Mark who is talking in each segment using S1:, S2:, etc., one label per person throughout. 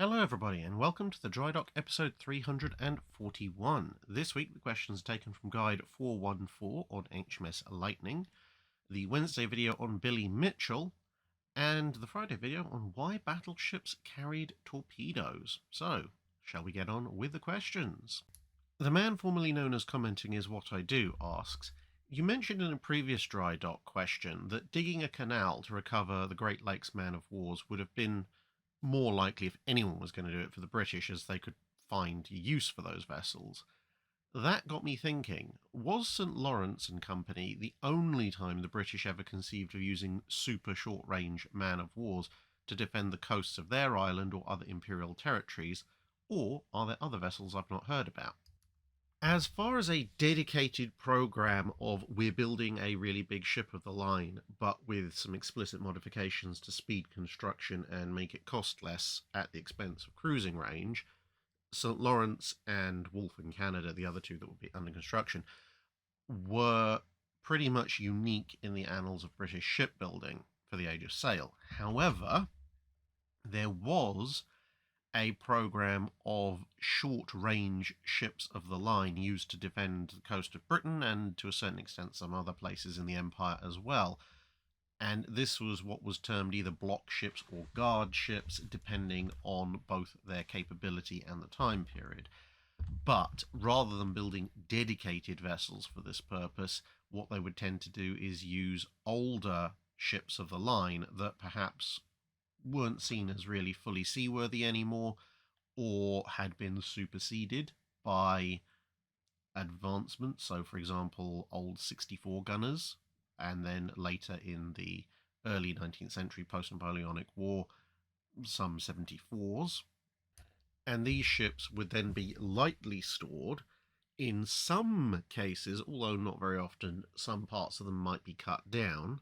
S1: Hello, everybody, and welcome to the Drydock episode 341. This week, the questions are taken from Guide 414 on HMS Lightning, the Wednesday video on Billy Mitchell, and the Friday video on why battleships carried torpedoes. So, shall we get on with the questions? The man formerly known as Commenting Is What I Do asks, you mentioned in a previous Drydock question that digging a canal to recover the Great Lakes man of wars would have been more likely if anyone was going to do it for the British, as they could find use for those vessels. That got me thinking, was St Lawrence and Company the only time the British ever conceived of using super short-range man-of-wars to defend the coasts of their island or other imperial territories, or are there other vessels I've not heard about? As far as a dedicated program of we're building a really big ship of the line, but with some explicit modifications to speed construction and make it cost less at the expense of cruising range, St Lawrence and Wolf in Canada, the other two that will be under construction, were pretty much unique in the annals of British shipbuilding for the age of sail. However, there was a program of short-range ships of the line used to defend the coast of Britain and to a certain extent some other places in the empire as well. And this was what was termed either block ships or guard ships, depending on both their capability and the time period. But rather than building dedicated vessels for this purpose, what they would tend to do is use older ships of the line that perhaps weren't seen as really fully seaworthy anymore, or had been superseded by advancements. So, for example, old 64 gunners, and then later in the early 19th century post-Napoleonic War, some 74s. And these ships would then be lightly stored. In some cases, although not very often, some parts of them might be cut down,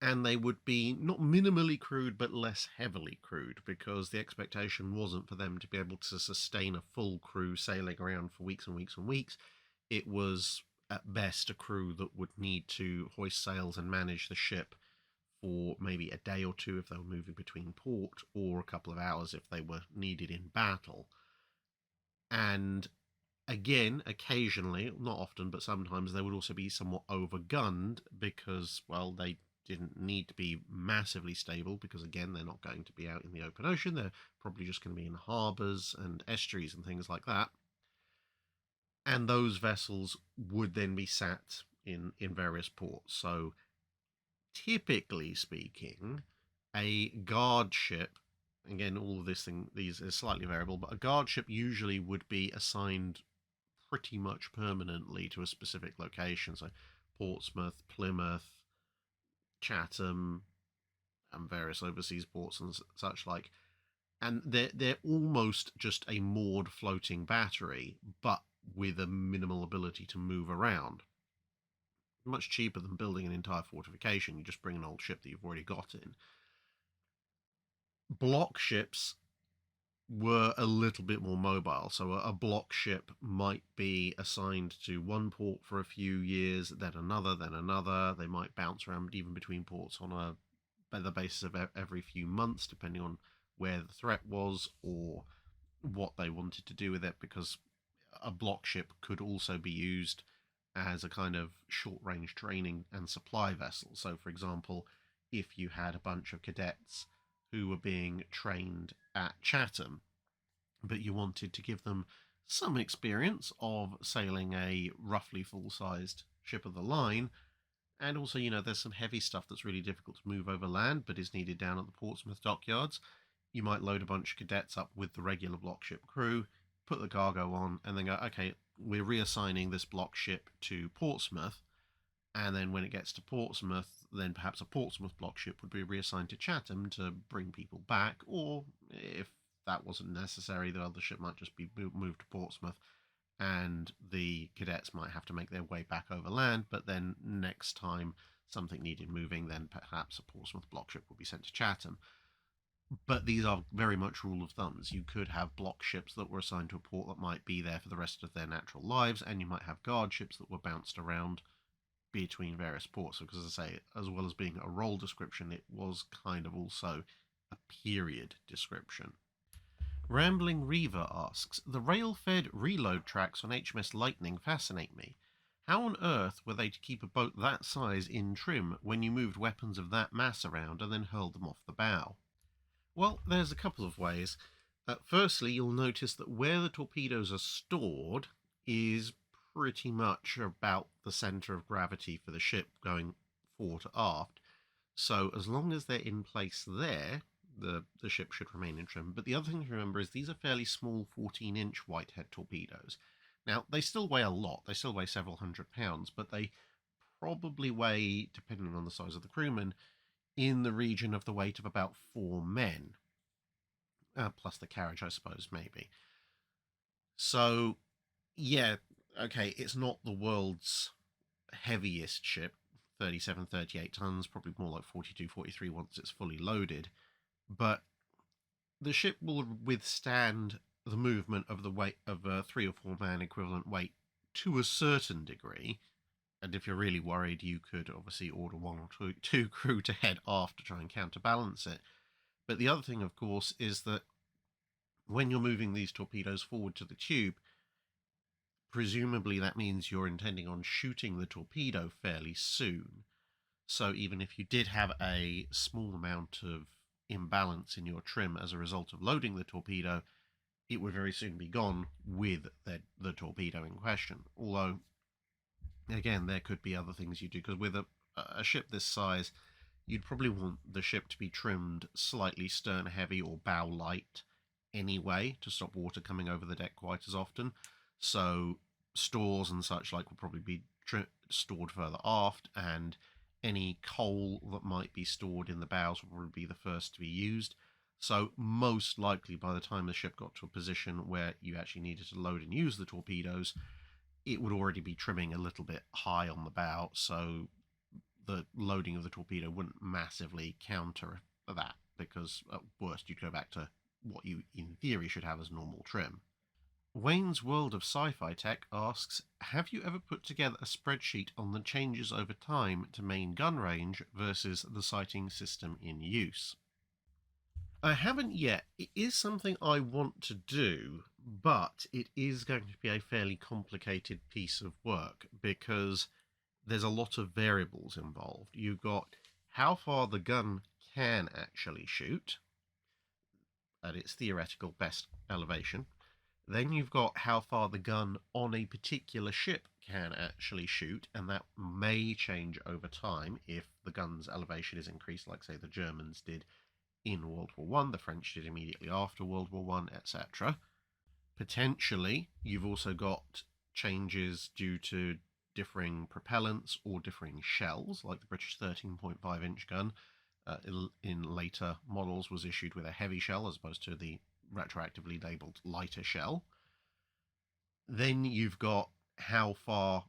S1: and they would be not minimally crewed but less heavily crewed, because the expectation wasn't for them to be able to sustain a full crew sailing around for weeks and weeks and weeks. It was at best a crew that would need to hoist sails and manage the ship for maybe a day or two if they were moving between port, or a couple of hours if they were needed in battle. And again, occasionally, not often, but sometimes they would also be somewhat overgunned because, well, they didn't need to be massively stable because, again, they're not going to be out in the open ocean. They're probably just going to be in harbours and estuaries and things like that. And those vessels would then be sat in various ports. So typically speaking, a guard ship, again, all of these is slightly variable, but a guard ship usually would be assigned pretty much permanently to a specific location. So Portsmouth, Plymouth, Chatham, and various overseas ports and such like. And they're almost just a moored floating battery, but with a minimal ability to move around. Much cheaper than building an entire fortification. You just bring an old ship that you've already got in. Block ships were a little bit more mobile. So a block ship might be assigned to one port for a few years, then another, then another. They might bounce around even between ports on the basis of every few months, depending on where the threat was or what they wanted to do with it, because a block ship could also be used as a kind of short-range training and supply vessel. So, for example, if you had a bunch of cadets who were being trained at Chatham, but you wanted to give them some experience of sailing a roughly full-sized ship of the line, and also, there's some heavy stuff that's really difficult to move over land but is needed down at the Portsmouth dockyards, you might load a bunch of cadets up with the regular block ship crew, put the cargo on, and then go, okay, we're reassigning this block ship to Portsmouth, and then when it gets to Portsmouth, then perhaps a Portsmouth block ship would be reassigned to Chatham to bring people back, or if that wasn't necessary, the other ship might just be moved to Portsmouth, and the cadets might have to make their way back over land, but then next time something needed moving, then perhaps a Portsmouth block ship would be sent to Chatham. But these are very much rule of thumbs. You could have block ships that were assigned to a port that might be there for the rest of their natural lives, and you might have guard ships that were bounced around between various ports. Because, as I say, as well as being a role description, it was kind of also a period description. Rambling Reaver asks, the rail-fed reload tracks on HMS Lightning fascinate me. How on earth were they to keep a boat that size in trim when you moved weapons of that mass around and then hurled them off the bow? Well, there's a couple of ways. Firstly, you'll notice that where the torpedoes are stored is pretty much about the centre of gravity for the ship going fore to aft. So as long as they're in place there, the ship should remain in trim. But the other thing to remember is these are fairly small 14-inch Whitehead torpedoes. Now, they still weigh a lot. They still weigh several £100, but they probably weigh, depending on the size of the crewman, in the region of the weight of about 4 men. Plus the carriage, I suppose, maybe. So, yeah, okay, it's not the world's heaviest ship, 37, 38 tons, probably more like 42, 43 once it's fully loaded. But the ship will withstand the movement of the weight of a 3 or 4 man equivalent weight to a certain degree. And if you're really worried, you could obviously order 1 or 2 crew to head aft to try and counterbalance it. But the other thing, of course, is that when you're moving these torpedoes forward to the tube, presumably that means you're intending on shooting the torpedo fairly soon. So even if you did have a small amount of imbalance in your trim as a result of loading the torpedo, it would very soon be gone with the torpedo in question. Although, again, there could be other things you do, because with a ship this size, you'd probably want the ship to be trimmed slightly stern heavy or bow light anyway, to stop water coming over the deck quite as often. So stores and such like will probably be stored further aft, and any coal that might be stored in the bows will probably be the first to be used. So most likely by the time the ship got to a position where you actually needed to load and use the torpedoes, it would already be trimming a little bit high on the bow, so the loading of the torpedo wouldn't massively counter that, because at worst you'd go back to what you in theory should have as normal trim. Wayne's World of Sci-Fi Tech asks, have you ever put together a spreadsheet on the changes over time to main gun range versus the sighting system in use? I haven't yet. It is something I want to do, but it is going to be a fairly complicated piece of work because there's a lot of variables involved. You've got how far the gun can actually shoot at its theoretical best elevation. Then you've got how far the gun on a particular ship can actually shoot, and that may change over time if the gun's elevation is increased, like, say, the Germans did in World War One, the French did immediately after World War One, etc. Potentially, you've also got changes due to differing propellants or differing shells, like the British 13.5-inch gun in later models was issued with a heavy shell as opposed to the retroactively labelled lighter shell. Then you've got how far,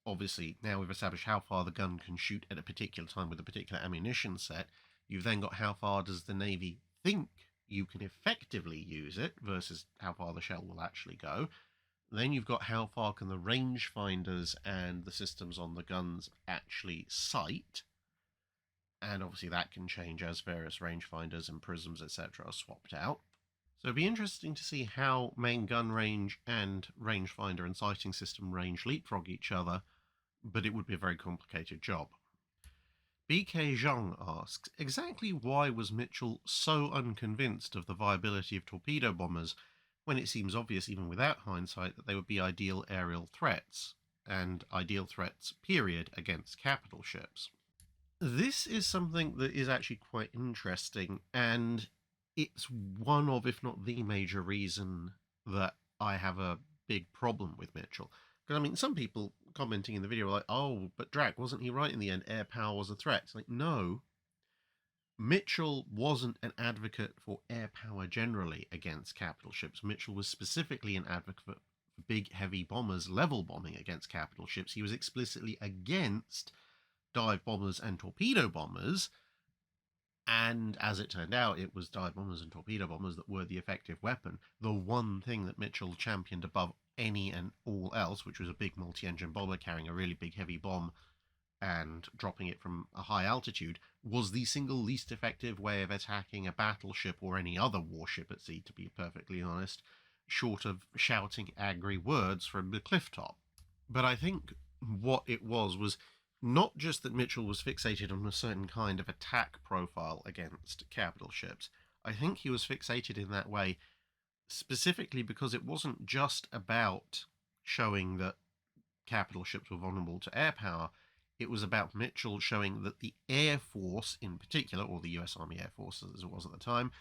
S1: obviously now we've established how far the gun can shoot at a particular time with a particular ammunition set. You've then got how far does the Navy think you can effectively use it versus how far the shell will actually go. Then you've got how far can the rangefinders and the systems on the guns actually sight. And obviously that can change as various rangefinders and prisms, etc. are swapped out. So it'd be interesting to see how main gun range and rangefinder and sighting system range leapfrog each other, but it would be a very complicated job. BK Zhang asks, exactly why was Mitchell so unconvinced of the viability of torpedo bombers when it seems obvious even without hindsight that they would be ideal aerial threats, and ideal threats, period, against capital ships? This is something that is actually quite interesting, and it's one of, if not the major reason that I have a big problem with Mitchell. Because, I mean, some people commenting in the video were like, oh, but Drac, wasn't he right in the end? Air power was a threat. It's like, no. Mitchell wasn't an advocate for air power generally against capital ships. Mitchell was specifically an advocate for big, heavy bombers, level bombing against capital ships. He was explicitly against dive bombers and torpedo bombers, and as it turned out, it was dive bombers and torpedo bombers that were the effective weapon. The one thing that Mitchell championed above any and all else, which was a big multi-engine bomber carrying a really big heavy bomb and dropping it from a high altitude was the single least effective way of attacking a battleship or any other warship at sea, to be perfectly honest, short of shouting angry words from the cliff top. But I think what it was not just that Mitchell was fixated on a certain kind of attack profile against capital ships. I think he was fixated in that way specifically because it wasn't just about showing that capital ships were vulnerable to air power. It was about Mitchell showing that the Air Force in particular, or the US Army Air Force as it was at the time,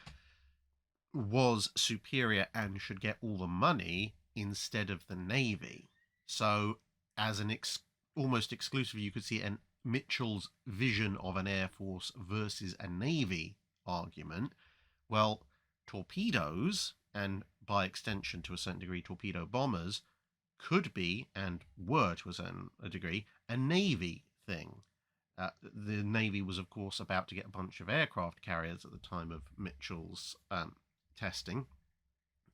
S1: was superior and should get all the money instead of the Navy. So as an almost exclusive, you could see Mitchell's vision of an Air Force versus a Navy argument. Well, torpedoes, and by extension to a certain degree torpedo bombers, could be, and were to a certain degree, a Navy thing. The Navy was, of course, about to get a bunch of aircraft carriers at the time of Mitchell's testing,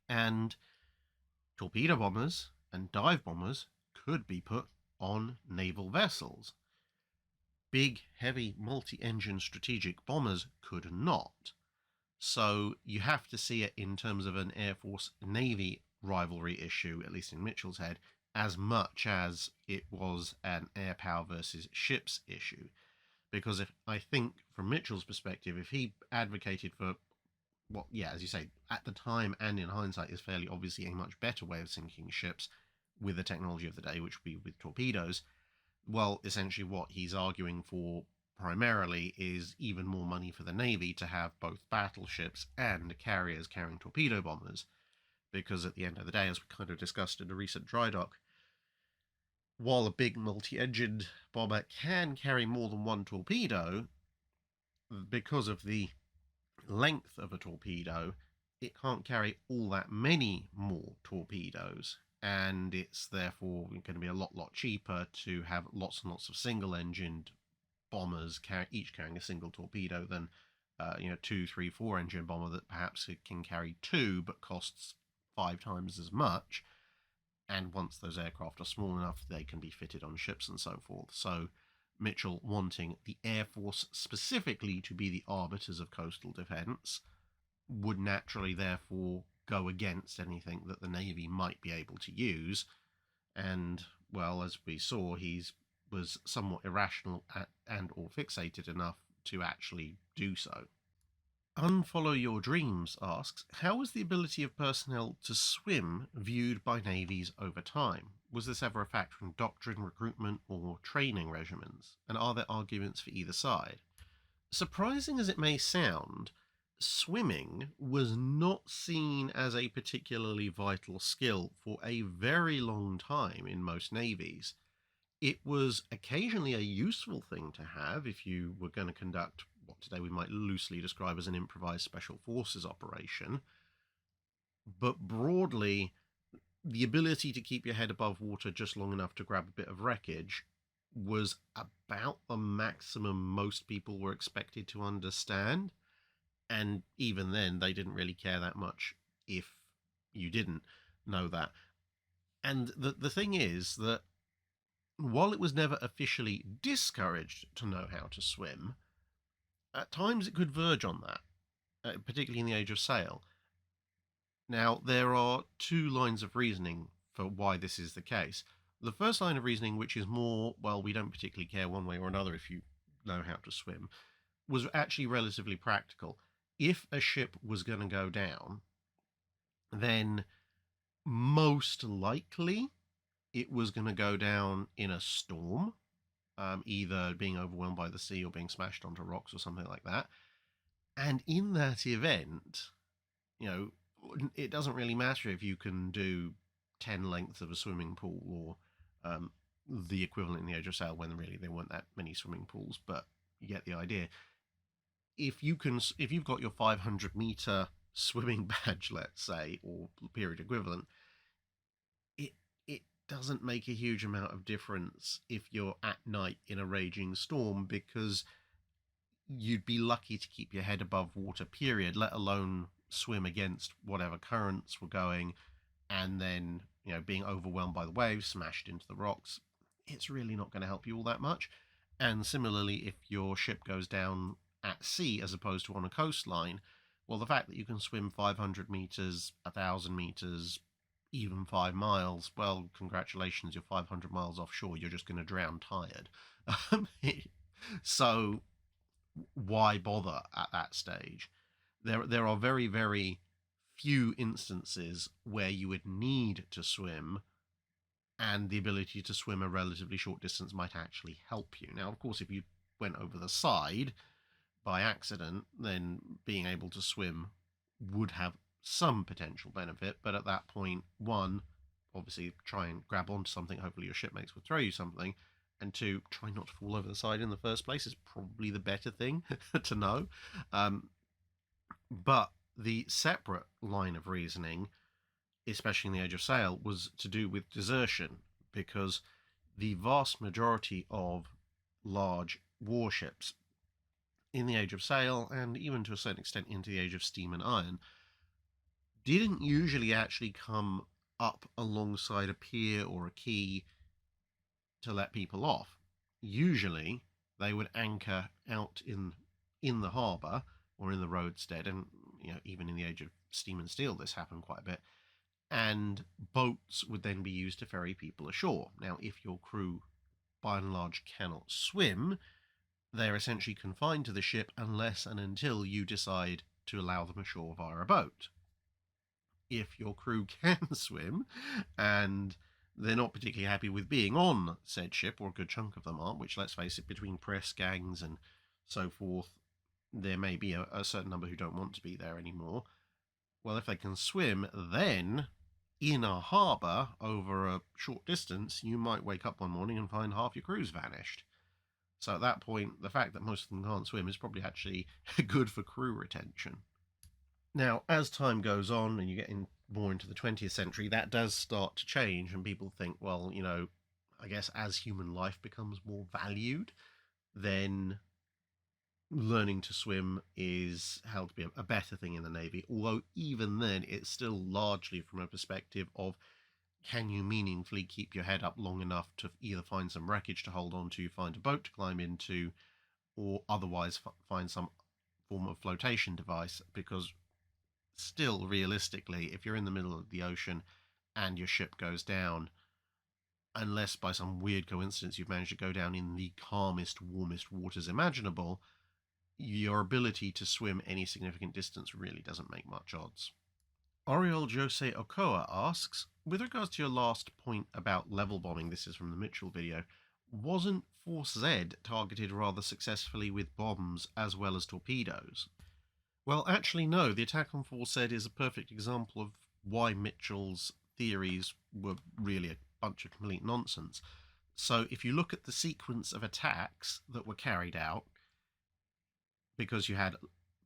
S1: and torpedo bombers and dive bombers could be put on naval vessels. Big, heavy, multi-engine strategic bombers could not. So you have to see it in terms of an Air Force-Navy rivalry issue, at least in Mitchell's head, as much as it was an air power versus ships issue. Because I think from Mitchell's perspective, if he advocated for what, yeah, as you say, at the time and in hindsight is fairly obviously a much better way of sinking ships with the technology of the day, which would be with torpedoes, well, essentially what he's arguing for primarily is even more money for the Navy to have both battleships and carriers carrying torpedo bombers. Because at the end of the day, as we kind of discussed in a recent Drydock, while a big multi-engined bomber can carry more than one torpedo, because of the length of a torpedo, it can't carry all that many more torpedoes, and it's therefore going to be a lot cheaper to have lots and lots of single-engined bombers each carrying a single torpedo than 2, 3, 4 engine bomber that perhaps it can carry two but costs 5 times as much. And once those aircraft are small enough, they can be fitted on ships and so forth. So Mitchell wanting the Air Force specifically to be the arbiters of coastal defence would naturally therefore go against anything that the Navy might be able to use. And, well, as we saw, he was somewhat irrational and or fixated enough to actually do so. Unfollow Your Dreams asks, how was the ability of personnel to swim viewed by navies over time? Was this ever a factor in doctrine, recruitment, or training regimens? And are there arguments for either side? Surprising as it may sound, swimming was not seen as a particularly vital skill for a very long time in most navies. It was occasionally a useful thing to have if you were going to conduct what today we might loosely describe as an improvised special forces operation. But broadly, the ability to keep your head above water just long enough to grab a bit of wreckage was about the maximum most people were expected to understand. And even then, they didn't really care that much if you didn't know that. And the thing is that while it was never officially discouraged to know how to swim, at times it could verge on that, particularly in the age of sail. Now, there are 2 lines of reasoning for why this is the case. The first line of reasoning, which is more, well, we don't particularly care one way or another if you know how to swim, was actually relatively practical. If a ship was going to go down, then most likely it was going to go down in a storm, either being overwhelmed by the sea or being smashed onto rocks or something like that. And in that event, it doesn't really matter if you can do 10 lengths of a swimming pool or the equivalent in the age of sail, when really there weren't that many swimming pools, but you get the idea. If you've got your 500-meter swimming badge, let's say, or period equivalent, it doesn't make a huge amount of difference if you're at night in a raging storm, because you'd be lucky to keep your head above water, period, let alone swim against whatever currents were going, and then, being overwhelmed by the waves, smashed into the rocks. It's really not going to help you all that much. And similarly, if your ship goes down at sea as opposed to on a coastline, well, the fact that you can swim 500 meters, 1,000 meters, even 5 miles, well, congratulations, you're 500 miles offshore. You're just going to drown tired. So why bother at that stage? There are very, very few instances where you would need to swim, and the ability to swim a relatively short distance might actually help you. Now, of course, if you went over the side by accident, then being able to swim would have some potential benefit. But at that point, one, obviously try and grab onto something. Hopefully your shipmates will throw you something. And two, try not to fall over the side in the first place is probably the better thing to know. But the separate line of reasoning, especially in the Age of Sail, was to do with desertion, because the vast majority of large warships in the Age of Sail, and even to a certain extent into the Age of Steam and Iron, didn't usually actually come up alongside a pier or a quay to let people off. Usually they would anchor out in the harbour or in the roadstead, and even in the Age of Steam and Steel this happened quite a bit, and boats would then be used to ferry people ashore. Now, if your crew by and large cannot swim, they're essentially confined to the ship unless and until you decide to allow them ashore via a boat. If your crew can swim and they're not particularly happy with being on said ship, or a good chunk of them aren't, which, let's face it, between press gangs and so forth, there may be a certain number who don't want to be there anymore. Well, if they can swim, then in a harbour over a short distance, you might wake up one morning and find half your crew's vanished. So at that point, the fact that most of them can't swim is probably actually good for crew retention. Now, as time goes on and you get more into the 20th century, that does start to change, and people think, well, I guess as human life becomes more valued, then learning to swim is held to be a better thing in the Navy. Although even then, it's still largely from a perspective of, can you meaningfully keep your head up long enough to either find some wreckage to hold on to, find a boat to climb into, or otherwise find some form of flotation device? Because still, realistically, if you're in the middle of the ocean and your ship goes down, unless by some weird coincidence you've managed to go down in the calmest, warmest waters imaginable, your ability to swim any significant distance really doesn't make much odds. Oriol Jose Okoa asks, with regards to your last point about level bombing, this is from the Mitchell video, wasn't Force Z targeted rather successfully with bombs as well as torpedoes? Well, actually, no. The attack on Force Z is a perfect example of why Mitchell's theories were really a bunch of complete nonsense. So if you look at the sequence of attacks that were carried out, because you had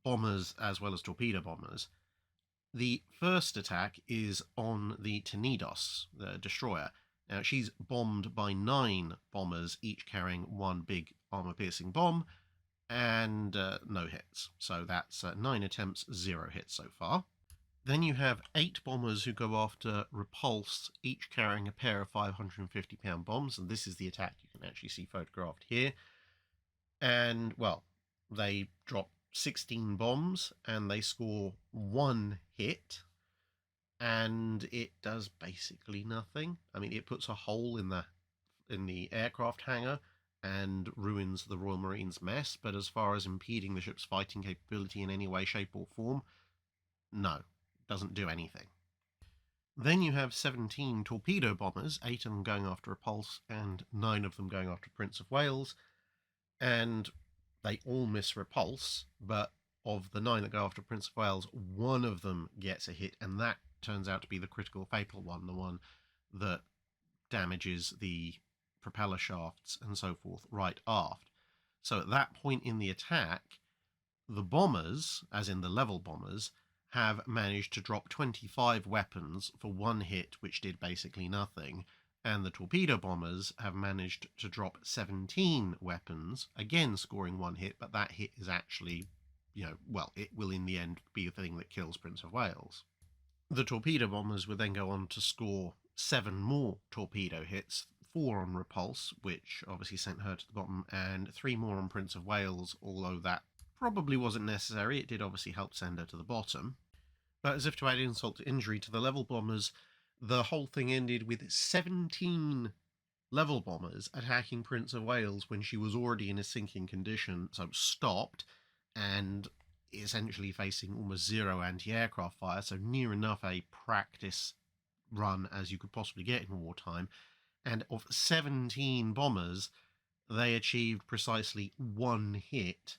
S1: bombers as well as torpedo bombers, the first attack is on the Tenedos, the destroyer. Now, she's bombed by 9 bombers, each carrying one big armour-piercing bomb, and no hits. So that's 9 attempts, 0 hits so far. Then you have 8 bombers who go after Repulse, each carrying a pair of 550-pound bombs, and this is the attack you can actually see photographed here. And, well, they drop 16 bombs, and they score 1 hit, and it does basically nothing. I mean, it puts a hole in the aircraft hangar and ruins the Royal Marines' mess, but as far as impeding the ship's fighting capability in any way, shape, or form, no, doesn't do anything. Then you have 17 torpedo bombers, 8 of them going after Repulse and 9 of them going after Prince of Wales, and they all miss Repulse, but of the 9 that go after Prince of Wales, 1 of them gets a hit, and that turns out to be the critical fatal one, the one that damages the propeller shafts and so forth right aft. So at that point in the attack, the bombers, as in the level bombers, have managed to drop 25 weapons for 1 hit, which did basically nothing, and the torpedo bombers have managed to drop 17 weapons, again scoring 1 hit, but that hit is actually, well, it will in the end be the thing that kills Prince of Wales. The torpedo bombers would then go on to score 7 more torpedo hits, 4 on Repulse, which obviously sent her to the bottom, and 3 more on Prince of Wales, although that probably wasn't necessary. It did obviously help send her to the bottom. But as if to add insult to injury to the level bombers, the whole thing ended with 17 level bombers attacking Prince of Wales when she was already in a sinking condition, so stopped, and essentially facing almost zero anti-aircraft fire, so near enough a practice run as you could possibly get in wartime. And of 17 bombers, they achieved precisely 1 hit,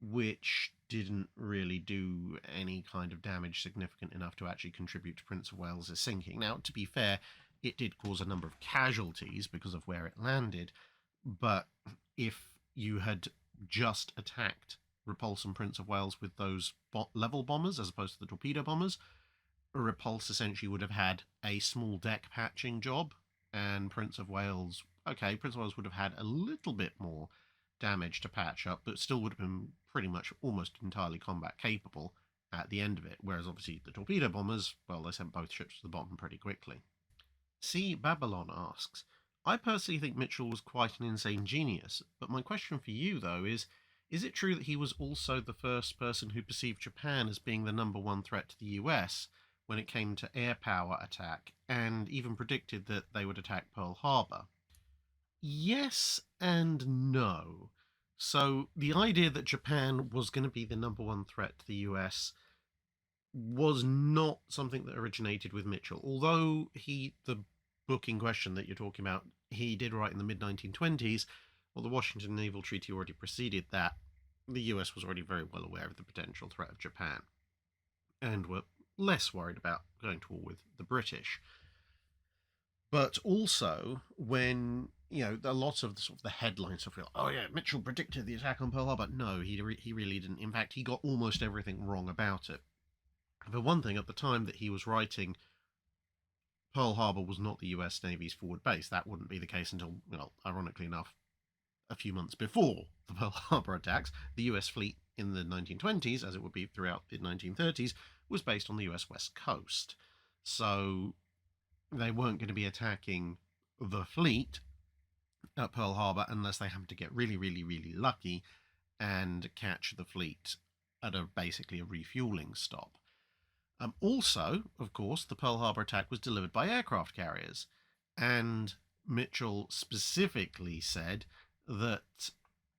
S1: which didn't really do any kind of damage significant enough to actually contribute to Prince of Wales' sinking. Now, to be fair, it did cause a number of casualties because of where it landed, but if you had just attacked Repulse and Prince of Wales with those level bombers as opposed to the torpedo bombers, Repulse essentially would have had a small deck patching job, and Prince of Wales would have had a little bit more damage to patch up, but still would have been pretty much almost entirely combat capable at the end of it, whereas obviously the torpedo bombers, well, they sent both ships to the bottom pretty quickly. C. Babylon asks, I personally think Mitchell was quite an insane genius, but my question for you, though, is it true that he was also the first person who perceived Japan as being the #1 threat to the US when it came to air power attack, and even predicted that they would attack Pearl Harbor? Yes and no. So the idea that Japan was going to be the #1 threat to the US was not something that originated with Mitchell, although the book in question that you're talking about, he did write in the mid-1920s. Well, the Washington Naval Treaty already preceded that. The US was already very well aware of the potential threat of Japan, and were less worried about going to war with the British. But also, when, a lot of the headlines stuff, oh yeah, Mitchell predicted the attack on Pearl Harbor. No, he really didn't. In fact, he got almost everything wrong about it. For one thing, at the time that he was writing, Pearl Harbor was not the US Navy's forward base. That wouldn't be the case until, ironically enough, a few months before the Pearl Harbor attacks. The US fleet in the 1920s, as it would be throughout the 1930s, was based on the US West Coast. So they weren't going to be attacking the fleet at Pearl Harbor unless they happened to get really, really, really lucky and catch the fleet at basically a refueling stop. Also, of course, the Pearl Harbor attack was delivered by aircraft carriers, and Mitchell specifically said that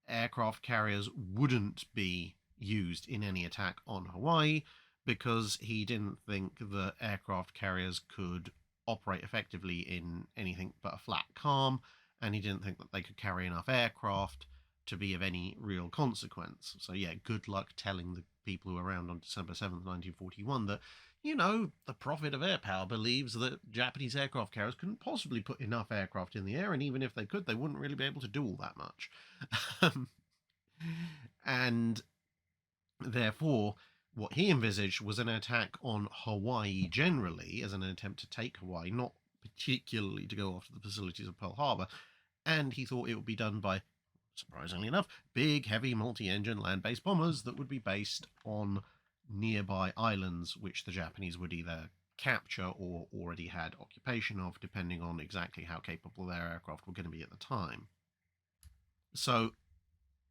S1: aircraft carriers wouldn't be used in any attack on Hawaii because he didn't think that aircraft carriers could operate effectively in anything but a flat calm, and he didn't think that they could carry enough aircraft to be of any real consequence. So yeah, good luck telling the people who were around on December 7th, 1941 that, the prophet of air power believes that Japanese aircraft carriers couldn't possibly put enough aircraft in the air, and even if they could, they wouldn't really be able to do all that much. And therefore, what he envisaged was an attack on Hawaii generally, as an attempt to take Hawaii, not particularly to go after the facilities of Pearl Harbor, and he thought it would be done by, surprisingly enough, big, heavy, multi-engine land-based bombers that would be based on nearby islands, which the Japanese would either capture or already had occupation of, depending on exactly how capable their aircraft were going to be at the time. So,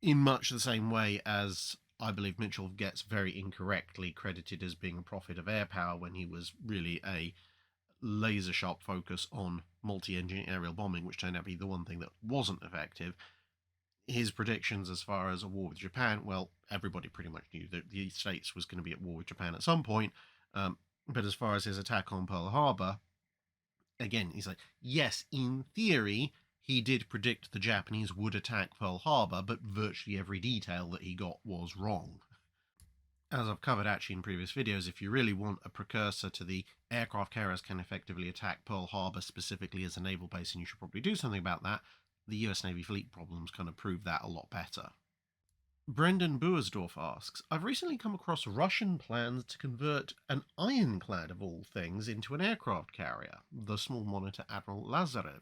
S1: in much the same way as I believe Mitchell gets very incorrectly credited as being a prophet of air power when he was really a laser-sharp focus on multi-engine aerial bombing, which turned out to be the one thing that wasn't effective, his predictions as far as a war with Japan, well, everybody pretty much knew that the States was going to be at war with Japan at some point. But as far as his attack on Pearl Harbor, again, he's like, yes, in theory, he did predict the Japanese would attack Pearl Harbor, but virtually every detail that he got was wrong. As I've covered actually in previous videos, if you really want a precursor to the aircraft carriers can effectively attack Pearl Harbor specifically as a naval base, and you should probably do something about that, the US Navy fleet problems kind of prove that a lot better. Brendan Buersdorf asks, I've recently come across Russian plans to convert an Ironclad of all things into an aircraft carrier, the small monitor Admiral Lazarev.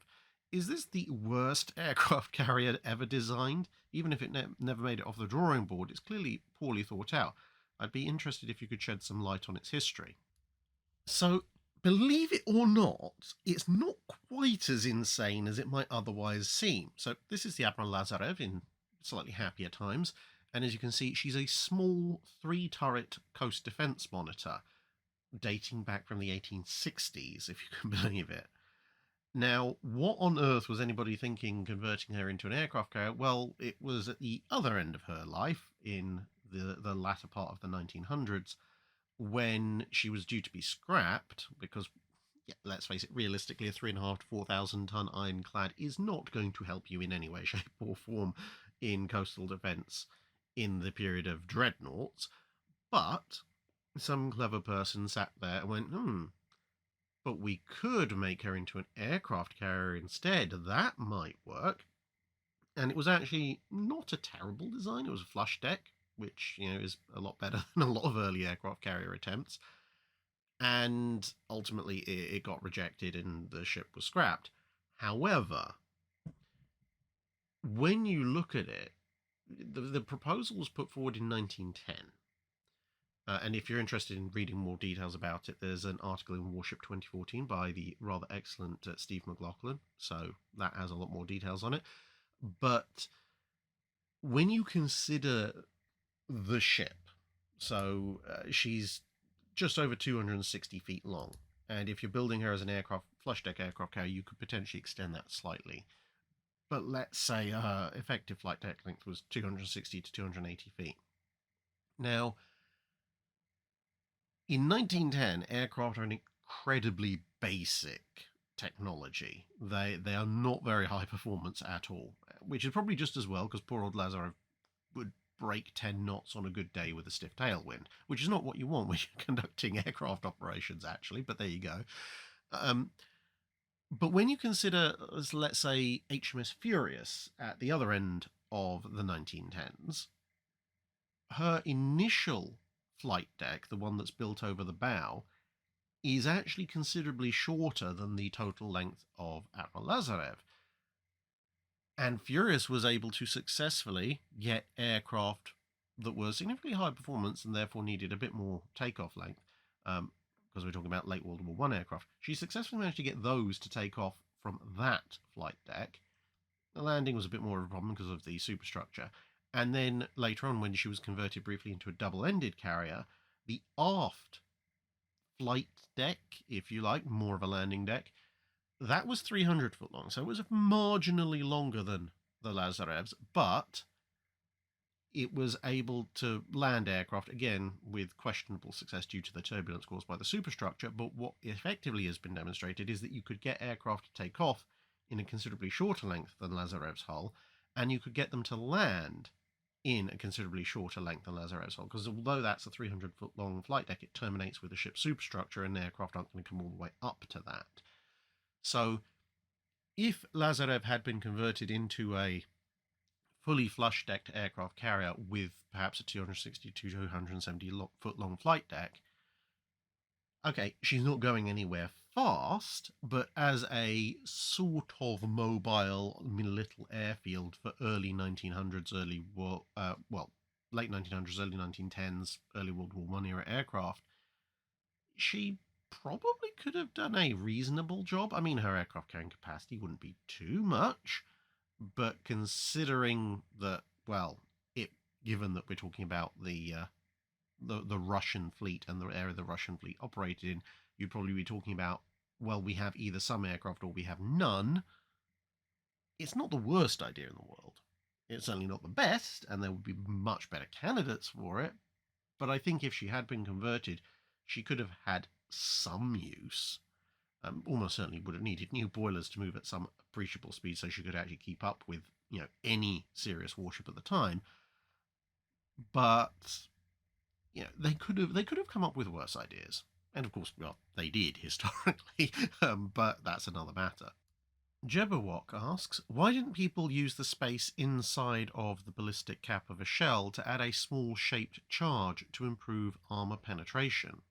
S1: Is this the worst aircraft carrier ever designed? Even if it never made it off the drawing board, it's clearly poorly thought out. I'd be interested if you could shed some light on its history. So, believe it or not, it's not quite as insane as it might otherwise seem. So this is the Admiral Lazarev in slightly happier times, and as you can see, she's a small 3-turret coast defence monitor dating back from the 1860s, if you can believe it. Now, what on earth was anybody thinking converting her into an aircraft carrier? Well, it was at the other end of her life, in the latter part of the 1900s, when she was due to be scrapped, because, yeah, let's face it, realistically, a 3,500 to 4,000 ton ironclad is not going to help you in any way, shape, or form in coastal defence in the period of dreadnoughts. But some clever person sat there and went, but we could make her into an aircraft carrier instead. That might work. And it was actually not a terrible design. It was a flush deck, which, is a lot better than a lot of early aircraft carrier attempts. And ultimately it got rejected and the ship was scrapped. However, when you look at it, the proposal was put forward in 1910. And if you're interested in reading more details about it, there's an article in Warship 2014 by the rather excellent Steve McLaughlin. So that has a lot more details on it. But when you consider the ship, so she's just over 260 feet long. And if you're building her as an flush deck aircraft carrier, you could potentially extend that slightly. But let's say her effective flight deck length was 260 to 280 feet. Now, in 1910, aircraft are an incredibly basic technology. They are not very high performance at all, which is probably just as well, because poor old Lazarev would break 10 knots on a good day with a stiff tailwind, which is not what you want when you're conducting aircraft operations, actually, but there you go. But when you consider, let's say, HMS Furious at the other end of the 1910s, her initial flight deck, the one that's built over the bow, is actually considerably shorter than the total length of Admiral Lazarev. And Furious was able to successfully get aircraft that were significantly high performance and therefore needed a bit more takeoff length, because we're talking about late World War I aircraft. She successfully managed to get those to take off from that flight deck. The landing was a bit more of a problem because of the superstructure. And then later on, when she was converted briefly into a double-ended carrier, the aft flight deck, if you like, more of a landing deck, that was 300 foot long. So it was marginally longer than the Lazarev's, but it was able to land aircraft, again, with questionable success due to the turbulence caused by the superstructure. But what effectively has been demonstrated is that you could get aircraft to take off in a considerably shorter length than Lazarev's hull, and you could get them to land in a considerably shorter length than Lazarev's hull, because although that's a 300-foot long flight deck, it terminates with a ship's superstructure, and aircraft aren't going to come all the way up to that. So if Lazarev had been converted into a fully flush-decked aircraft carrier with perhaps a 260 to 270-foot long flight deck, okay, she's not going anywhere fast, but as a sort of mobile little airfield for early 1900s, late 1900s, early 1910s, early World War I era aircraft, she probably could have done a reasonable job. I mean, her aircraft carrying capacity wouldn't be too much, but considering that, given that we're talking about the Russian fleet and the area the Russian fleet operated in, you'd probably be talking about, we have either some aircraft or we have none. It's not the worst idea in the world. It's certainly not the best, and there would be much better candidates for it. But I think if she had been converted, she could have had some use. Almost certainly would have needed new boilers to move at some appreciable speed so she could actually keep up with, any serious warship at the time. But they could have come up with worse ideas, and of course, they did historically. But that's another matter. Jebberwock asks, why didn't people use the space inside of the ballistic cap of a shell to add a small shaped charge to improve armour penetration?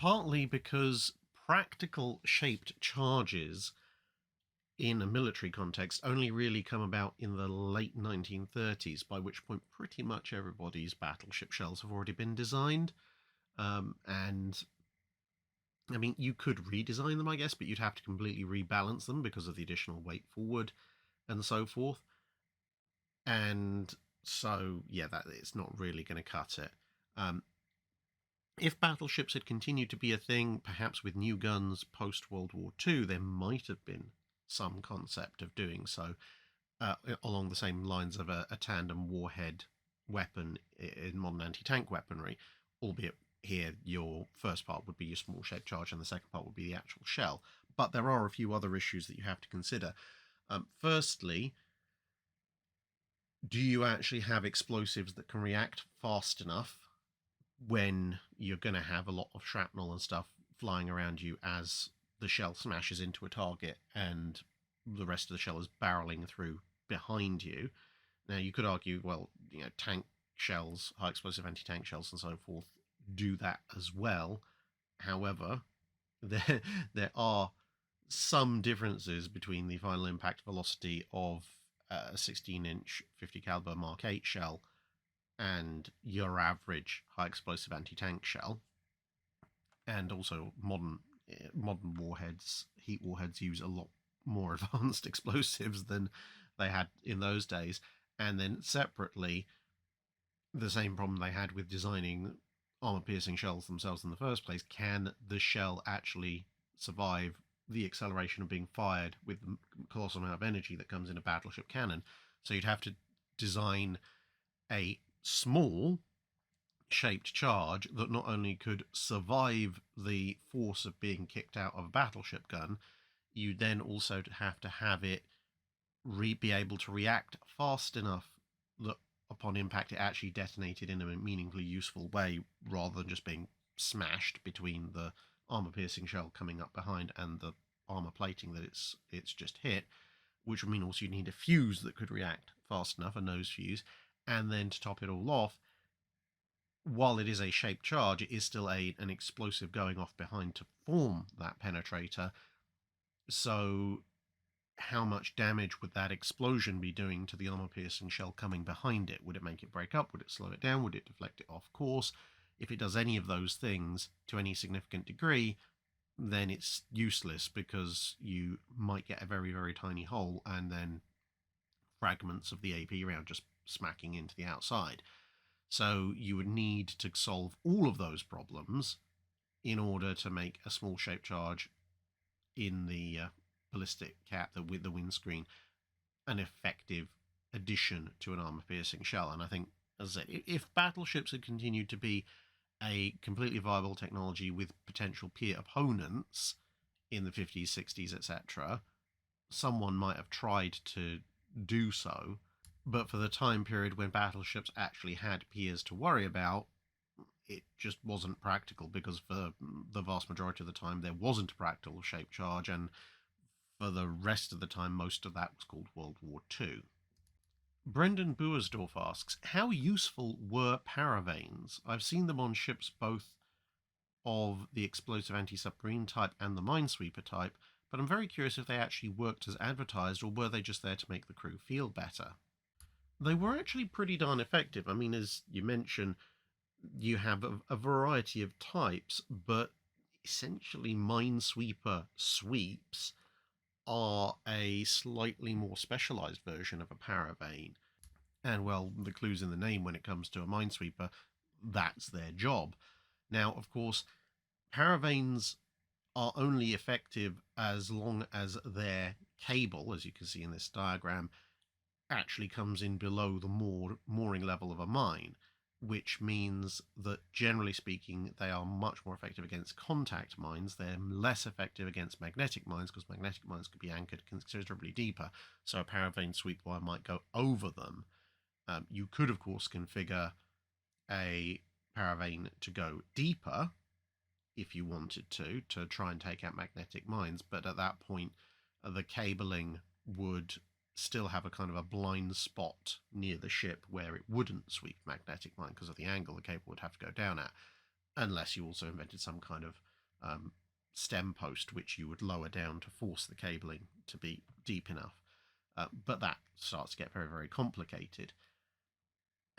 S1: Partly because practical shaped charges in a military context only really come about in the late 1930s, by which point pretty much everybody's battleship shells have already been designed. And I mean, you could redesign them, I guess, but you'd have to completely rebalance them because of the additional weight forward and so forth. And so, yeah, that it's not really going to cut it. Um, if battleships had continued to be a thing, perhaps with new guns post World War II, there might have been some concept of doing so along the same lines of a tandem warhead weapon in modern anti-tank weaponry, albeit here your first part would be your small shaped charge and the second part would be the actual shell. But there are a few other issues that you have to consider. Firstly, do you actually have explosives that can react fast enough when you're going to have a lot of shrapnel and stuff flying around you as the shell smashes into a target and the rest of the shell is barreling through behind you? Now, you could argue, well, tank shells, high explosive anti-tank shells and so forth do that as well. However, there there are some differences between the final impact velocity of a 16-inch 50 caliber Mark 8 shell and your average high explosive anti-tank shell. And also modern warheads, heat warheads, use a lot more advanced explosives than they had in those days. And then separately, the same problem they had with designing armor piercing shells themselves in the first place: can the shell actually survive the acceleration of being fired with the colossal amount of energy that comes in a battleship cannon? So you'd have to design a small shaped charge that not only could survive the force of being kicked out of a battleship gun, you then also have to have it be able to react fast enough that upon impact it actually detonated in a meaningfully useful way, rather than just being smashed between the armor piercing shell coming up behind and the armor plating that it's just hit. Which would mean also you need a fuse that could react fast enough, a nose fuse. And then to top it all off, while it is a shaped charge, it is still an explosive going off behind to form that penetrator. So how much damage would that explosion be doing to the armor-piercing shell coming behind it? Would it make it break up? Would it slow it down? Would it deflect it off course? If it does any of those things to any significant degree, then it's useless, because you might get a very, very tiny hole and then fragments of the AP round just smacking into the outside. So you would need to solve all of those problems in order to make a small shaped charge in the ballistic cap, with the windscreen, an effective addition to an armor piercing shell. And I think, as I said, if battleships had continued to be a completely viable technology with potential peer opponents in the 50s, 60s, etc., someone might have tried to do so. But for the time period when battleships actually had peers to worry about, it just wasn't practical, because for the vast majority of the time there wasn't a practical shaped charge, and for the rest of the time most of that was called World War II. Brendan Buersdorf asks, how useful were paravanes? I've seen them on ships both of the explosive anti-submarine type and the minesweeper type, but I'm very curious if they actually worked as advertised, or were they just there to make the crew feel better? They were actually pretty darn effective. I mean, as you mentioned, you have a variety of types, but essentially minesweeper sweeps are a slightly more specialized version of a paravane. And, well, the clue's in the name. When it comes to a minesweeper, that's their job. Now, of course, paravanes are only effective as long as their cable, as you can see in this diagram, actually comes in below the mooring level of a mine, which means that, generally speaking, they are much more effective against contact mines. They're less effective against magnetic mines, because magnetic mines could be anchored considerably deeper, so a paravane sweep wire might go over them. You could, of course, configure a paravane to go deeper if you wanted to try and take out magnetic mines, but at that point the cabling would still have a kind of a blind spot near the ship where it wouldn't sweep magnetic mine, because of the angle the cable would have to go down at, unless you also invented some kind of stem post which you would lower down to force the cabling to be deep enough. But that starts to get very, very complicated.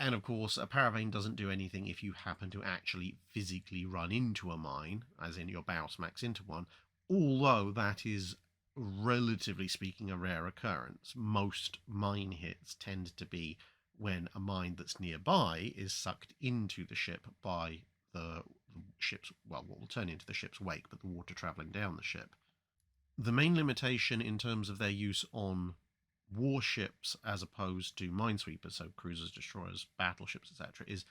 S1: And of course, a paravane doesn't do anything if you happen to actually physically run into a mine, as in your bow smacks into one, although that is, relatively speaking, a rare occurrence. Most mine hits tend to be when a mine that's nearby is sucked into the ship by the ship's, well, what will turn into the ship's wake, but the water travelling down the ship. The main limitation in terms of their use on warships as opposed to minesweepers, so cruisers, destroyers, battleships, etc., is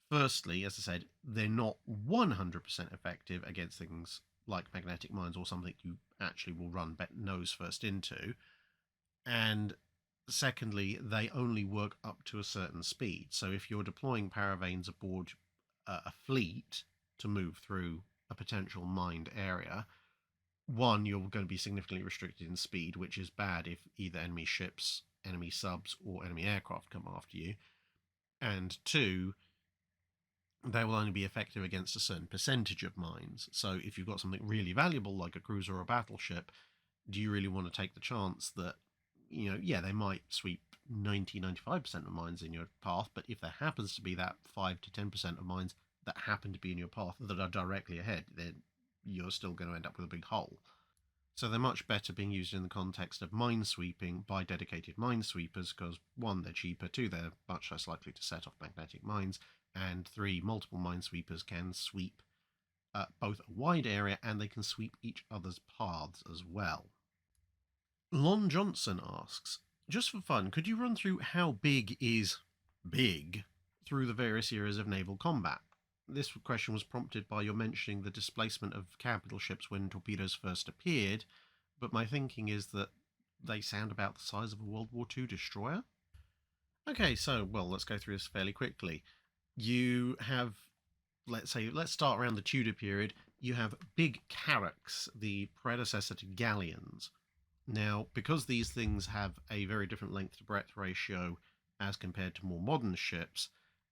S1: firstly, as I said, they're not 100% effective against things like magnetic mines or something you actually will run nose first into. And secondly, they only work up to a certain speed. So if you're deploying paravanes aboard a fleet to move through a potential mined area, one, you're going to be significantly restricted in speed, which is bad if either enemy ships, enemy subs, or enemy aircraft come after you. And two, they will only be effective against a certain percentage of mines. So if you've got something really valuable like a cruiser or a battleship, do you really want to take the chance that, yeah, they might sweep 90-95% of mines in your path, but if there happens to be that 5 to 10% of mines that happen to be in your path that are directly ahead, then you're still going to end up with a big hole. So they're much better being used in the context of minesweeping by dedicated minesweepers because, one, they're cheaper, two, they're much less likely to set off magnetic mines, and three, multiple minesweepers can sweep both a wide area and they can sweep each other's paths as well. Lon Johnson asks, just for fun, could you run through how big is big through the various eras of naval combat? This question was prompted by your mentioning the displacement of capital ships when torpedoes first appeared, but my thinking is that they sound about the size of a World War II destroyer. Okay, so, well, let's go through this fairly quickly. You have, let's start around the Tudor period. You have big carracks, the predecessor to galleons. Now, because these things have a very different length to breadth ratio as compared to more modern ships,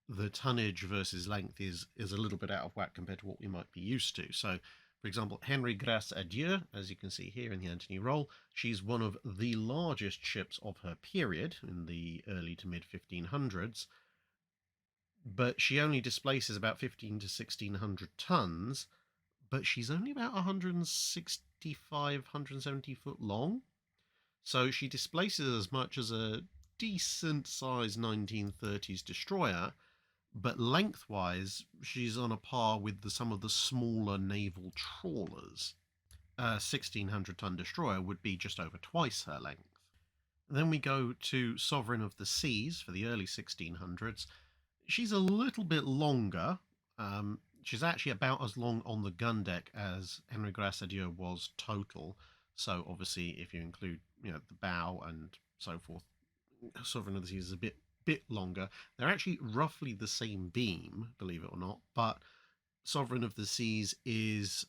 S1: the tonnage versus length is a little bit out of whack compared to what we might be used to. So, for example, Henry Grace Adieu, as you can see here in the Antony Roll, she's one of the largest ships of her period in the early to mid 1500s, but she only displaces about 15 to 1600 tons, but she's only about 165, 170 foot long. So she displaces as much as a decent sized 1930s destroyer, but lengthwise, she's on a par with some of the smaller naval trawlers. A 1600-ton destroyer would be just over twice her length. Then we go to Sovereign of the Seas for the early 1600s. She's a little bit longer. She's actually about as long on the gun deck as Henry Grace Adieu was total. So obviously, if you include the bow and so forth, Sovereign of the Seas is a bit longer. They're actually roughly the same beam, believe it or not, but Sovereign of the Seas is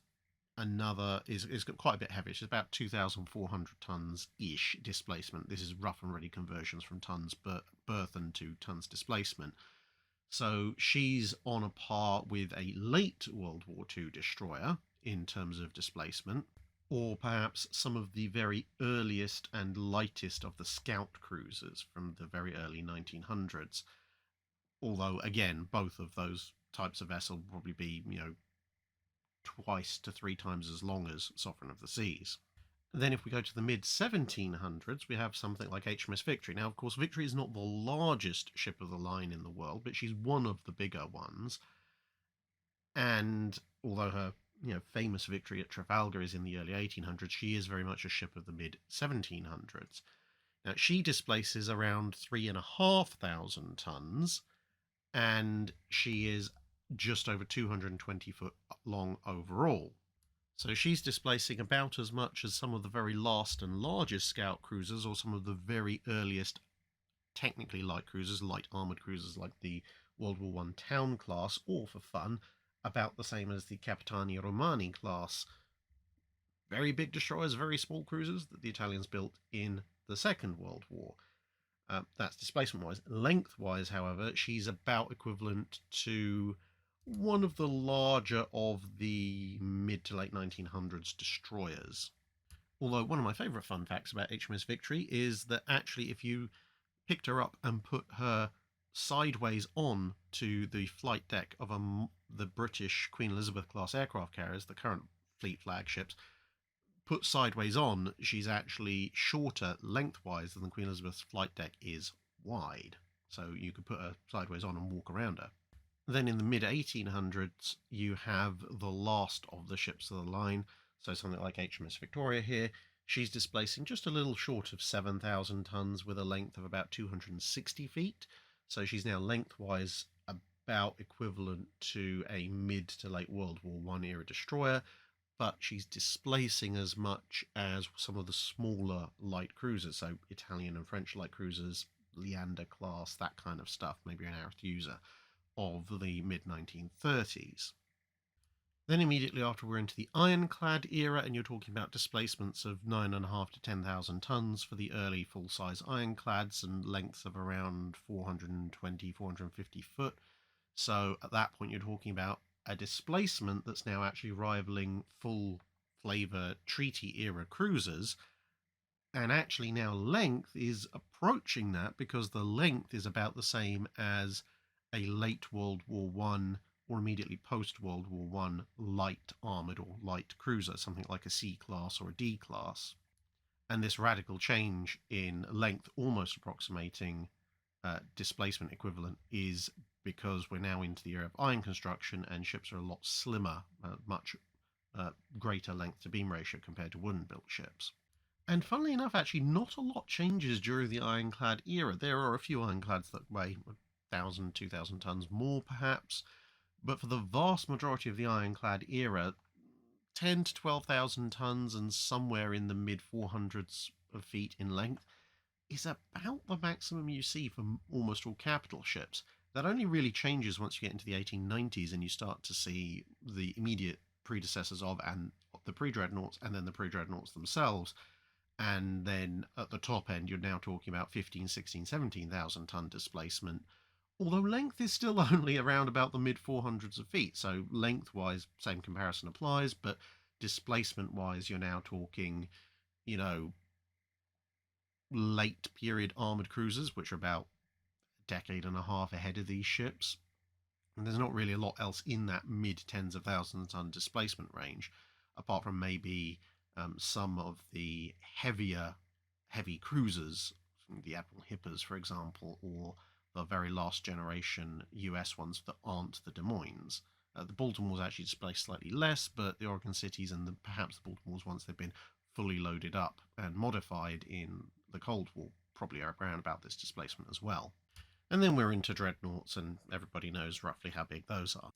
S1: quite a bit heavier. It's about 2,400 tons ish displacement. This is rough and ready conversions from tons burthen to tons displacement. So she's on a par with a late World War II destroyer in terms of displacement, or perhaps some of the very earliest and lightest of the scout cruisers from the very early 1900s. Although, again, both of those types of vessel will probably be, twice to three times as long as Sovereign of the Seas. Then if we go to the mid-1700s, we have something like HMS Victory. Now, of course, Victory is not the largest ship of the line in the world, but she's one of the bigger ones. And although her famous victory at Trafalgar is in the early 1800s, she is very much a ship of the mid-1700s. Now, she displaces around 3,500 tons, and she is just over 220 foot long overall. So she's displacing about as much as some of the very last and largest scout cruisers, or some of the very earliest technically light cruisers, light armoured cruisers like the World War I Town class, or for fun, about the same as the Capitani Romani class. Very big destroyers, very small cruisers that the Italians built in the Second World War. That's displacement-wise. Lengthwise, however, she's about equivalent to one of the larger of the mid to late 1900s destroyers. Although one of my favourite fun facts about HMS Victory is that actually if you picked her up and put her sideways on to the flight deck of the British Queen Elizabeth class aircraft carriers, the current fleet flagships. Put sideways on, she's actually shorter lengthwise than the Queen Elizabeth's flight deck is wide. So you could put her sideways on and walk around her. Then in the mid-1800s, you have the last of the ships of the line. So something like HMS Victoria here. She's displacing just a little short of 7,000 tons with a length of about 260 feet. So she's now lengthwise about equivalent to a mid to late World War I era destroyer, but she's displacing as much as some of the smaller light cruisers, so Italian and French light cruisers, Leander class, that kind of stuff, maybe an Arethusa of the mid-1930s. Then immediately after we're into the Ironclad era, and you're talking about displacements of 9,500 to 10,000 tons for the early full-size ironclads and lengths of around 420, 450 foot. So at that point you're talking about a displacement that's now actually rivaling full flavor treaty era cruisers, and actually now length is approaching that because the length is about the same as a late World War I or immediately post World War I light armoured or light cruiser, something like a C class or a D class. And this radical change in length, almost approximating displacement equivalent, is because we're now into the era of iron construction and ships are a lot slimmer, much greater length to beam ratio compared to wooden built ships. And funnily enough, actually, not a lot changes during the Ironclad era. There are a few Ironclads that weigh 1,000, 2,000 tons more, perhaps. But for the vast majority of the Ironclad era, 10 to 12,000 tons and somewhere in the mid-400s of feet in length is about the maximum you see for almost all capital ships. That only really changes once you get into the 1890s and you start to see the immediate predecessors of and the pre-dreadnoughts and then the pre-dreadnoughts themselves. And then at the top end, you're now talking about 15, 16, 17,000 ton displacement. Although length is still only around about the mid-400s of feet. So lengthwise, same comparison applies, but displacement-wise, you're now talking, late period armoured cruisers, which are about a decade and a half ahead of these ships. And there's not really a lot else in that mid-tens of thousands ton displacement range, apart from maybe some of the heavy cruisers, the Admiral Hippers, for example, or the very last generation US ones that aren't the Des Moines. The Baltimore's actually displaced slightly less, but the Oregon Cities and perhaps the Baltimore's, once they've been fully loaded up and modified in the Cold War, probably are around about this displacement as well. And then we're into dreadnoughts, and everybody knows roughly how big those are.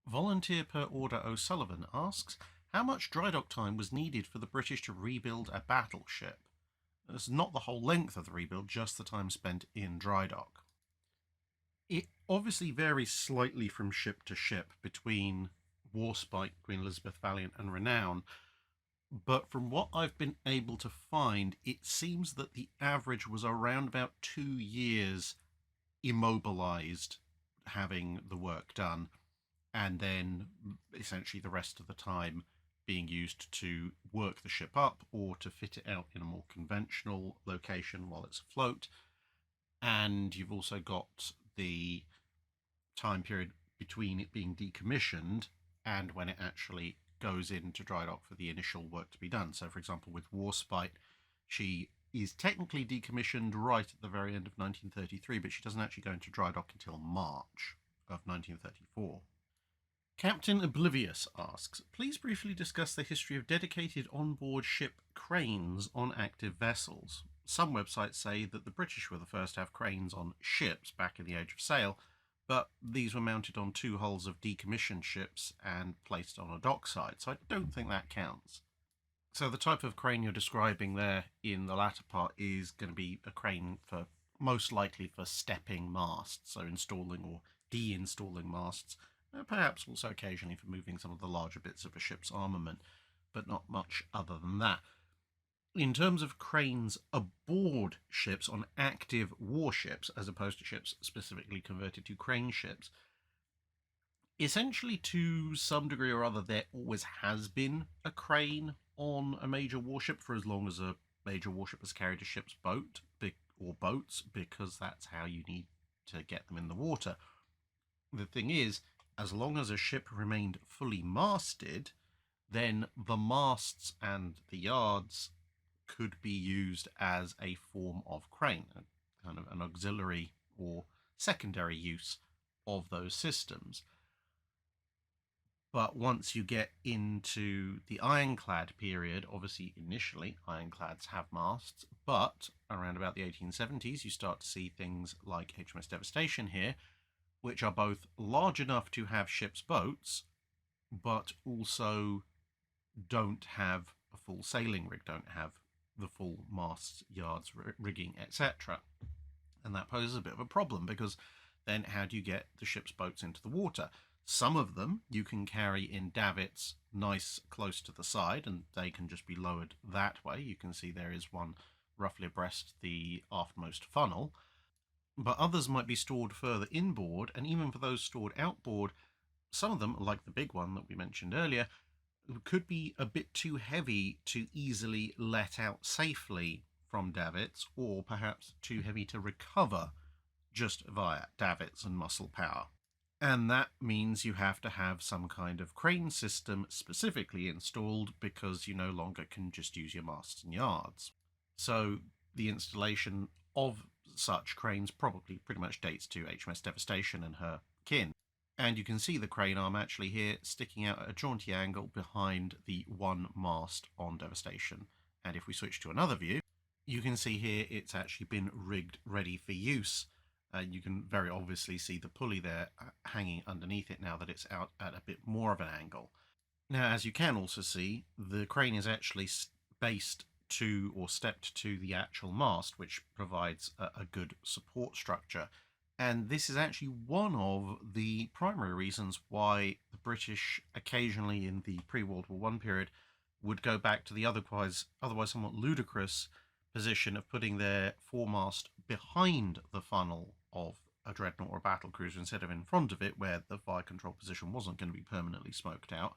S1: Volunteer per Order O'Sullivan asks, how much drydock time was needed for the British to rebuild a battleship? It's not the whole length of the rebuild, just the time spent in drydock. It obviously varies slightly from ship to ship between Warspite, Queen Elizabeth, Valiant and Renown, but from what I've been able to find, it seems that the average was around about 2 years immobilized having the work done, and then essentially the rest of the time being used to work the ship up or to fit it out in a more conventional location while it's afloat. And you've also got the time period between it being decommissioned and when it actually goes into dry dock for the initial work to be done. So, for example, with Warspite, she is technically decommissioned right at the very end of 1933, but she doesn't actually go into dry dock until March of 1934. Captain Oblivious asks, please briefly discuss the history of dedicated onboard ship cranes on active vessels. Some websites say that the British were the first to have cranes on ships back in the Age of Sail, but these were mounted on 2 hulls of decommissioned ships and placed on a dockside, so I don't think that counts. So the type of crane you're describing there in the latter part is going to be a crane for, most likely for stepping masts, so installing or deinstalling masts, perhaps also occasionally for moving some of the larger bits of a ship's armament, but not much other than that. In terms of cranes aboard ships on active warships, as opposed to ships specifically converted to crane ships, essentially to some degree or other there always has been a crane on a major warship for as long as a major warship has carried a ship's boat or boats, because that's how you need to get them in the water. The thing is, as long as a ship remained fully masted, then the masts and the yards could be used as a form of crane, a kind of an auxiliary or secondary use of those systems. But once you get into the Ironclad period, obviously initially ironclads have masts, but around about the 1870s you start to see things like HMS Devastation here, which are both large enough to have ship's boats, but also don't have a full sailing rig, don't have the full masts, yards, rigging, etc. And that poses a bit of a problem, because then how do you get the ship's boats into the water? Some of them you can carry in davits nice close to the side, and they can just be lowered that way. You can see there is one roughly abreast the aftmost funnel. But others might be stored further inboard, and even for those stored outboard, some of them, like the big one that we mentioned earlier, could be a bit too heavy to easily let out safely from davits, or perhaps too heavy to recover just via davits and muscle power. And that means you have to have some kind of crane system specifically installed, because you no longer can just use your masts and yards. So the installation of such cranes probably pretty much dates to HMS Devastation and her kin. And you can see the crane arm actually here sticking out at a jaunty angle behind the one mast on Devastation. And if we switch to another view, you can see here it's actually been rigged ready for use. You can very obviously see the pulley there hanging underneath it now that it's out at a bit more of an angle. Now, as you can also see, the crane is actually based to or stepped to the actual mast, which provides a good support structure. And this is actually one of the primary reasons why the British occasionally in the pre-World War I period would go back to the otherwise somewhat ludicrous position of putting their foremast behind the funnel of a dreadnought or a battlecruiser instead of in front of it, where the fire control position wasn't going to be permanently smoked out.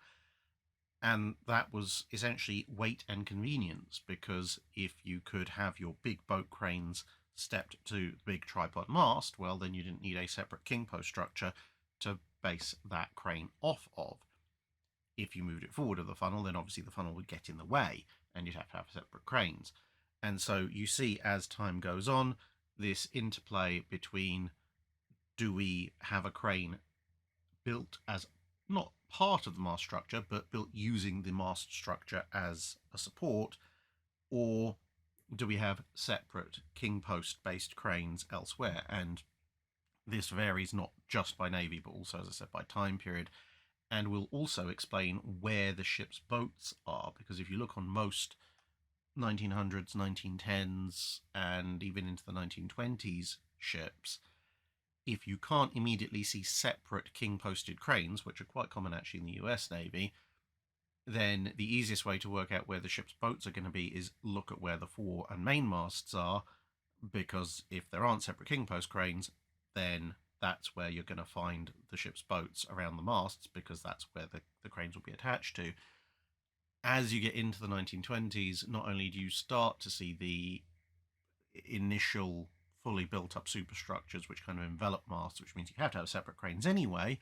S1: And that was essentially weight and convenience, because if you could have your big boat cranes stepped to the big tripod mast, well, then you didn't need a separate king post structure to base that crane off of. If you moved it forward of the funnel, then obviously the funnel would get in the way and you'd have to have separate cranes. And so you see, as time goes on, this interplay between, do we have a crane built as not part of the mast structure, but built using the mast structure as a support, or do we have separate king post based cranes elsewhere? And this varies not just by navy, but also, as I said, by time period. And we'll also explain where the ship's boats are, because if you look on most 1900s, 1910s, and even into the 1920s ships, if you can't immediately see separate king-posted cranes, which are quite common actually in the US Navy, then the easiest way to work out where the ship's boats are going to be is look at where the fore and main masts are, because if there aren't separate king-post cranes, then that's where you're going to find the ship's boats around the masts, because that's where the cranes will be attached to. As you get into the 1920s, not only do you start to see the initial fully built up superstructures which kind of envelop masts, which means you have to have separate cranes anyway,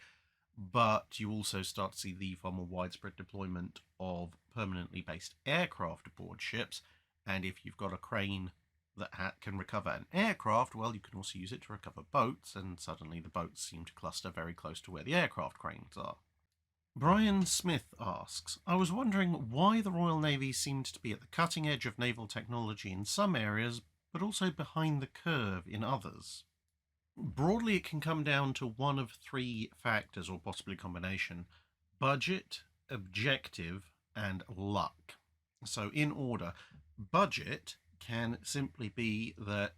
S1: but you also start to see the far more widespread deployment of permanently based aircraft aboard ships. And if you've got a crane that can recover an aircraft, well, you can also use it to recover boats, and suddenly the boats seem to cluster very close to where the aircraft cranes are. Brian Smith asks, I was wondering why the Royal Navy seemed to be at the cutting edge of naval technology in some areas, but also behind the curve in others. Broadly, it can come down to one of three factors, or possibly a combination: budget, objective, and luck. So in order, budget can simply be that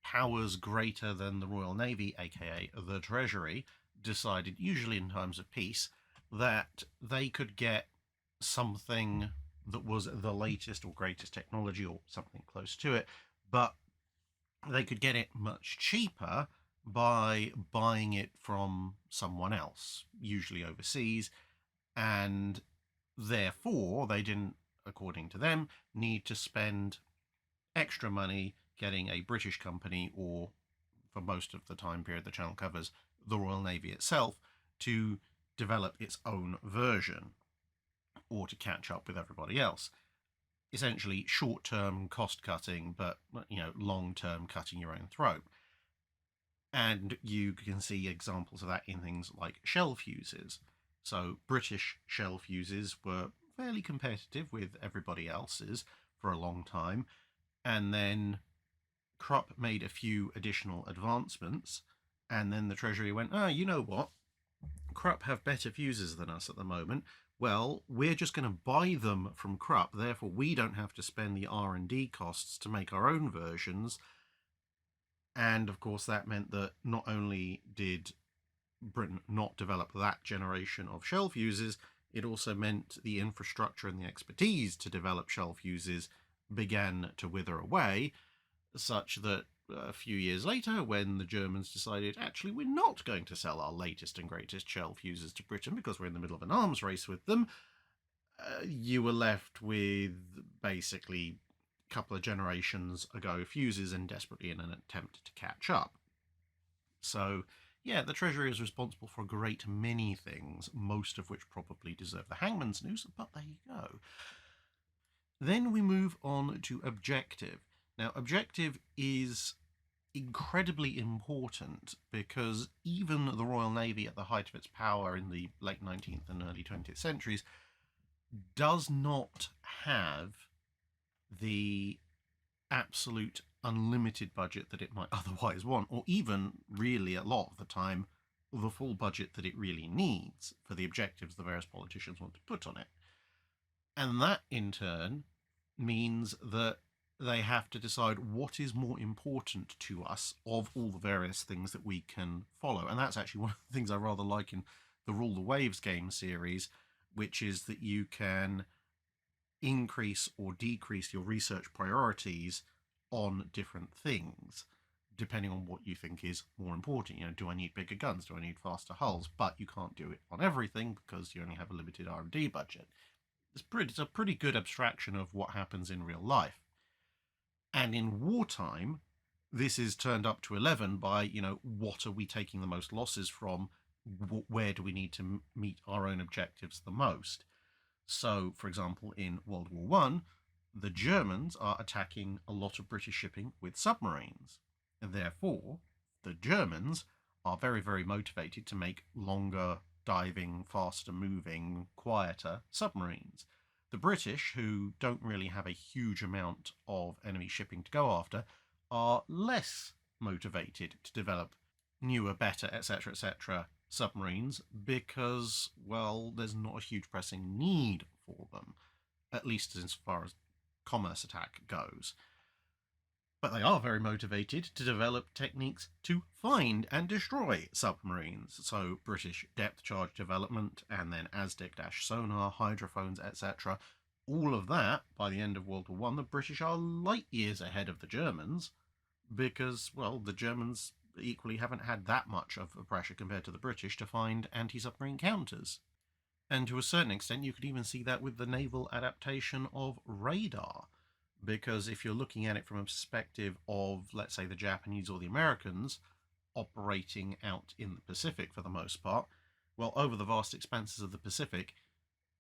S1: powers greater than the Royal Navy, aka the Treasury, decided, usually in times of peace, that they could get something that was the latest or greatest technology, or something close to it, but they could get it much cheaper by buying it from someone else, usually overseas, and therefore they didn't, according to them, need to spend extra money getting a British company, or for most of the time period the channel covers, the Royal Navy itself to develop its own version or to catch up with everybody else. Essentially short-term cost-cutting, but, you know, long-term cutting your own throat. And you can see examples of that in things like shell fuses. So British shell fuses were fairly competitive with everybody else's for a long time, and then Krupp made a few additional advancements, and then the Treasury went, you know what? Krupp have better fuses than us at the moment. Well, we're just going to buy them from Krupp, therefore we don't have to spend the R&D costs to make our own versions. And of course that meant that not only did Britain not develop that generation of shell fuses, it also meant the infrastructure and the expertise to develop shell fuses began to wither away, such that a few years later, when the Germans decided, actually, we're not going to sell our latest and greatest shell fuses to Britain because we're in the middle of an arms race with them, you were left with basically a couple of generations ago fuses and desperately in an attempt to catch up. So, yeah, the Treasury is responsible for a great many things, most of which probably deserve the hangman's noose, but there you go. Then we move on to objective. Now, objective is incredibly important because even the Royal Navy at the height of its power in the late 19th and early 20th centuries does not have the absolute unlimited budget that it might otherwise want, or even really a lot of the time the full budget that it really needs for the objectives the various politicians want to put on it. And that in turn means that they have to decide what is more important to us of all the various things that we can follow. And that's actually one of the things I rather like in the Rule the Waves game series, which is that you can increase or decrease your research priorities on different things, depending on what you think is more important. You know, do I need bigger guns? Do I need faster hulls? But you can't do it on everything because you only have a limited R&D budget. It's a pretty good abstraction of what happens in real life. And in wartime, this is turned up to 11 by, you know, what are we taking the most losses from? Where do we need to meet our own objectives the most? So, for example, in World War I, the Germans are attacking a lot of British shipping with submarines. And therefore, the Germans are very, very motivated to make longer diving, faster moving, quieter submarines. The British, who don't really have a huge amount of enemy shipping to go after, are less motivated to develop newer, better, etc., submarines because, well, there's not a huge pressing need for them, at least as far as commerce attack goes. But they are very motivated to develop techniques to find and destroy submarines. So British depth charge development and then ASDIC-sonar, hydrophones, etc. All of that, by the end of World War I, the British are light years ahead of the Germans because, well, the Germans equally haven't had that much of a pressure compared to the British to find anti-submarine counters. And to a certain extent, you could even see that with the naval adaptation of radar. Because if you're looking at it from a perspective of, let's say, the Japanese or the Americans operating out in the Pacific for the most part, well, over the vast expanses of the Pacific,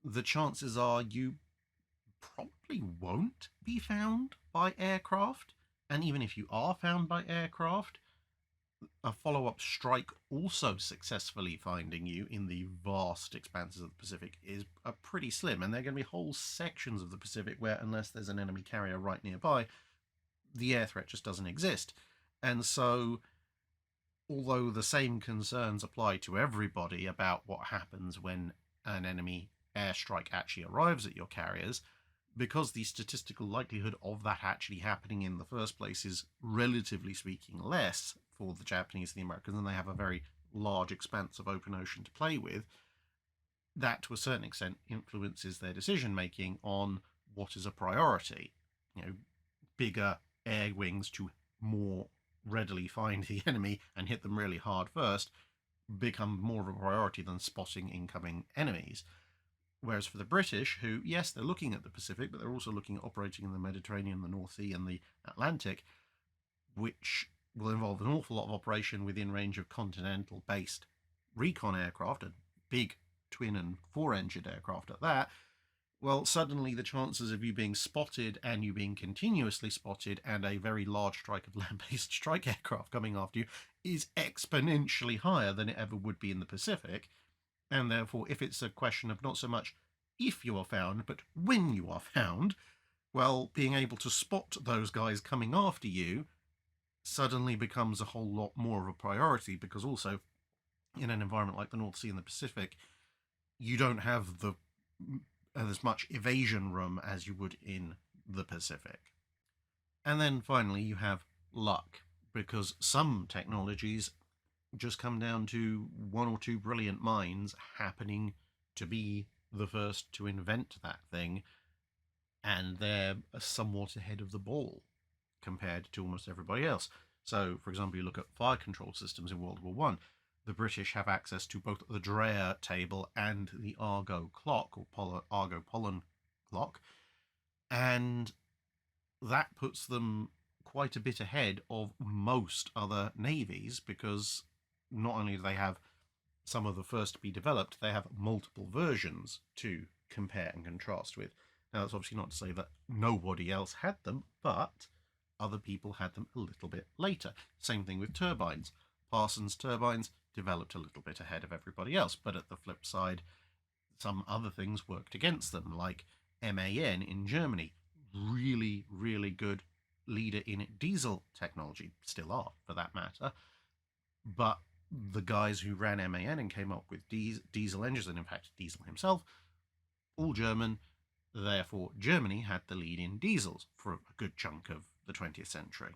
S1: the chances are you probably won't be found by aircraft. And even if you are found by aircraft, a follow-up strike also successfully finding you in the vast expanses of the Pacific is pretty slim, and there are going to be whole sections of the Pacific where, unless there's an enemy carrier right nearby, the air threat just doesn't exist. And so, although the same concerns apply to everybody about what happens when an enemy airstrike actually arrives at your carriers, because the statistical likelihood of that actually happening in the first place is, relatively speaking, less for the Japanese and the Americans, and they have a very large expanse of open ocean to play with, that to a certain extent influences their decision making on what is a priority. You know, bigger air wings to more readily find the enemy and hit them really hard first become more of a priority than spotting incoming enemies. Whereas for the British, who, yes, they're looking at the Pacific, but they're also looking at operating in the Mediterranean, the North Sea, and the Atlantic, which will involve an awful lot of operation within range of continental-based recon aircraft, and big twin and four-engined aircraft at that, well, suddenly the chances of you being spotted and you being continuously spotted and a very large strike of land-based strike aircraft coming after you is exponentially higher than it ever would be in the Pacific. And therefore, if it's a question of not so much if you are found, but when you are found, well, being able to spot those guys coming after you suddenly becomes a whole lot more of a priority, because also in an environment like the North Sea and the Pacific, you don't have the as much evasion room as you would in the Pacific. And then finally you have luck, because some technologies just come down to one or two brilliant minds happening to be the first to invent that thing, and they're somewhat ahead of the ball compared to almost everybody else. So, for example, you look at fire control systems in World War One. The British have access to both the Dreher table and the Argo clock, or Argo pollen clock, and that puts them quite a bit ahead of most other navies, because not only do they have some of the first to be developed, they have multiple versions to compare and contrast with. Now, that's obviously not to say that nobody else had them, but other people had them a little bit later. Same thing with turbines. Parsons turbines developed a little bit ahead of everybody else, but at the flip side, some other things worked against them, like MAN in Germany. Really, really good leader in diesel technology, still are for that matter, but the guys who ran MAN and came up with diesel engines, and in fact Diesel himself, all German. Therefore, Germany had the lead in diesels for a good chunk of the 20th century.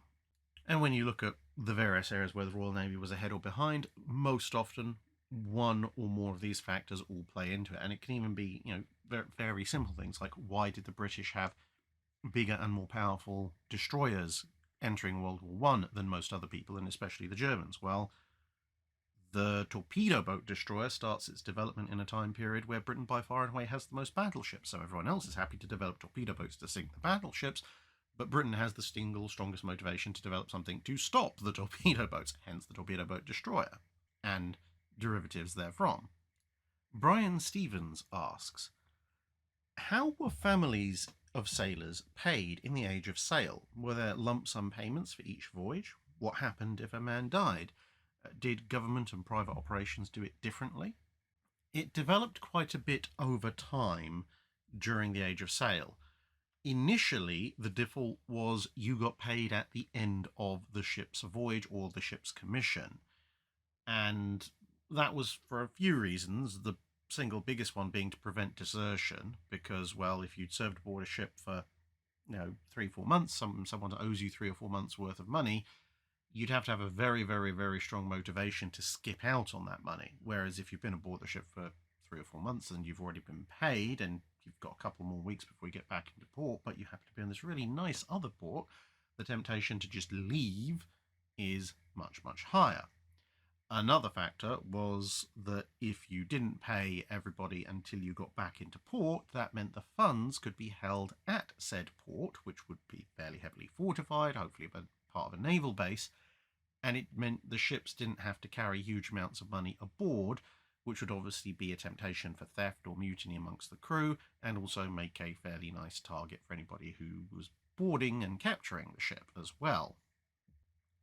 S1: And when you look at the various areas where the Royal Navy was ahead or behind, most often one or more of these factors all play into it. And it can even be, very, very simple things like, why did the British have bigger and more powerful destroyers entering World War One than most other people, and especially the Germans? Well, the torpedo boat destroyer starts its development in a time period where Britain by far and away has the most battleships, so everyone else is happy to develop torpedo boats to sink the battleships, but Britain has the single strongest motivation to develop something to stop the torpedo boats, hence the torpedo boat destroyer, and derivatives therefrom. Brian Stevens asks, how were families of sailors paid in the Age of Sail? Were there lump sum payments for each voyage? What happened if a man died? Did government and private operations do it differently? It developed quite a bit over time during the Age of Sail. Initially, the default was you got paid at the end of the ship's voyage or the ship's commission. And that was for a few reasons, the single biggest one being to prevent desertion, because, well, if you'd served aboard a ship for 3-4 months, someone owes you 3 or 4 months worth of money, you'd have to have a very, very, very strong motivation to skip out on that money. Whereas if you've been aboard the ship for 3 or 4 months and you've already been paid and you've got a couple more weeks before you get back into port, but you happen to be in this really nice other port, the temptation to just leave is much, much higher. Another factor was that if you didn't pay everybody until you got back into port, that meant the funds could be held at said port, which would be fairly heavily fortified, hopefully part of a naval base, and it meant the ships didn't have to carry huge amounts of money aboard, which would obviously be a temptation for theft or mutiny amongst the crew, and also make a fairly nice target for anybody who was boarding and capturing the ship as well.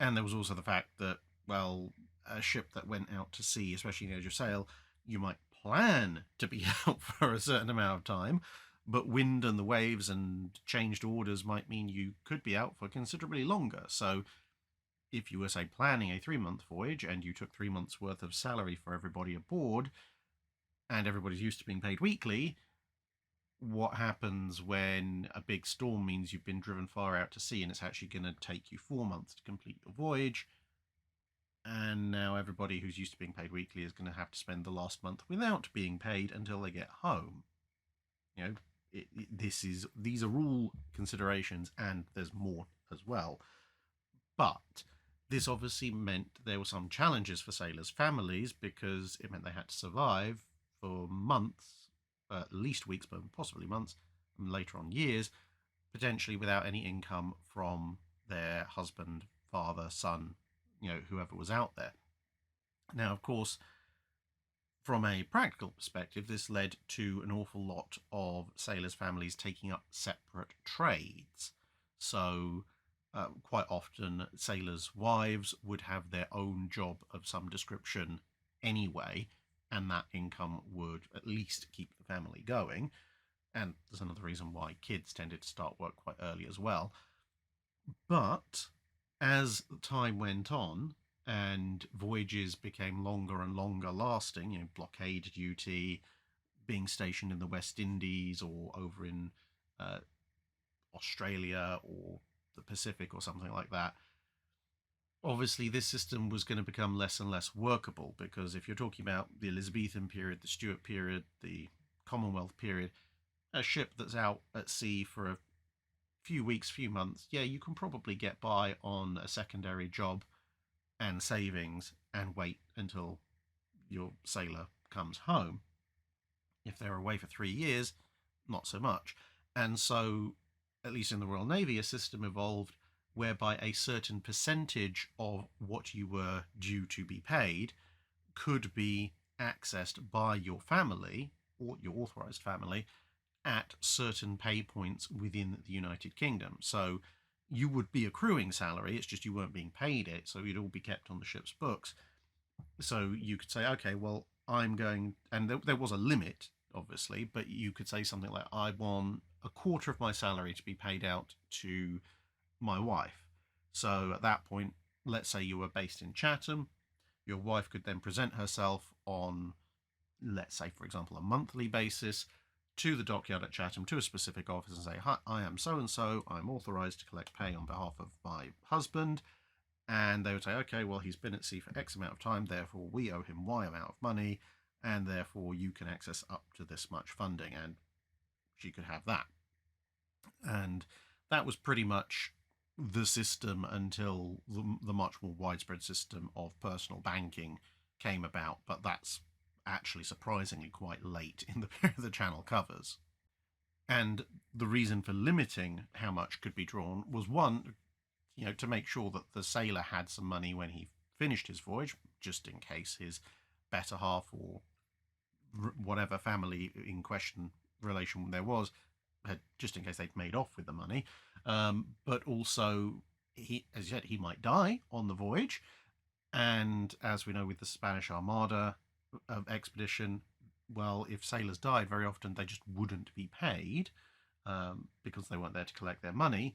S1: And there was also the fact that, well, a ship that went out to sea, especially in the Age of Sail, you might plan to be out for a certain amount of time, but wind and the waves and changed orders might mean you could be out for considerably longer. So if you were, say, planning a 3-month voyage and you took 3 months worth of salary for everybody aboard, and everybody's used to being paid weekly, what happens when a big storm means you've been driven far out to sea and it's actually going to take you 4 months to complete your voyage? And now everybody who's used to being paid weekly is going to have to spend the last month without being paid until they get home. These are all considerations, and there's more as well. But this obviously meant there were some challenges for sailors' families, because it meant they had to survive for months, at least weeks, but possibly months, and later on years, potentially without any income from their husband, father, son, whoever was out there. Now, of course, from a practical perspective, this led to an awful lot of sailors' families taking up separate trades. So quite often sailors' wives would have their own job of some description anyway, and that income would at least keep the family going. And there's another reason why kids tended to start work quite early as well. But as time went on and voyages became longer and longer lasting, blockade duty, being stationed in the West Indies or over in Australia or the Pacific or something like that, obviously this system was going to become less and less workable, because if you're talking about the Elizabethan period, the Stuart period, the Commonwealth period, a ship that's out at sea for a few weeks, few months, yeah, you can probably get by on a secondary job and savings and wait until your sailor comes home. If they're away for 3 years, not so much. And so, at least in the Royal Navy, a system evolved whereby a certain percentage of what you were due to be paid could be accessed by your family, or your authorised family, at certain pay points within the United Kingdom. So you would be accruing salary, it's just you weren't being paid it, so it'd all be kept on the ship's books. So you could say, okay, well, I'm going, and there was a limit, obviously, but you could say something like, I want a quarter of my salary to be paid out to my wife. So at that point, let's say you were based in Chatham, your wife could then present herself on, let's say, for example, a monthly basis to the dockyard at Chatham, to a specific office, and say, hi, I am so-and-so, I'm authorised to collect pay on behalf of my husband. And they would say, okay, well, he's been at sea for X amount of time, therefore we owe him Y amount of money, and therefore you can access up to this much funding, and she could have that. And that was pretty much the system until the much more widespread system of personal banking came about, but that's actually surprisingly quite late in the period the channel covers. And the reason for limiting how much could be drawn was, one, to make sure that the sailor had some money when he finished his voyage, just in case his better half or whatever family in question relation there was, just in case they'd made off with the money. But also, as you said, he might die on the voyage. And as we know with the Spanish Armada expedition, well, if sailors died, very often they just wouldn't be paid because they weren't there to collect their money.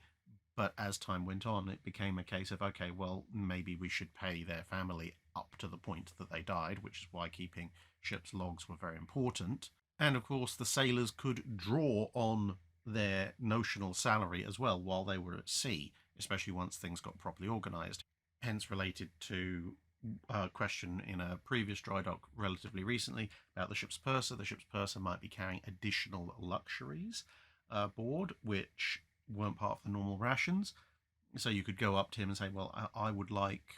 S1: But as time went on, it became a case of, okay, well, maybe we should pay their family up to the point that they died, which is why keeping ships' logs were very important. And of course, the sailors could draw on their notional salary as well while they were at sea, especially once things got properly organised. Hence related to a question in a previous dry dock relatively recently about the ship's purser. The ship's purser might be carrying additional luxuries aboard, which weren't part of the normal rations. So you could go up to him and say, well, I would like,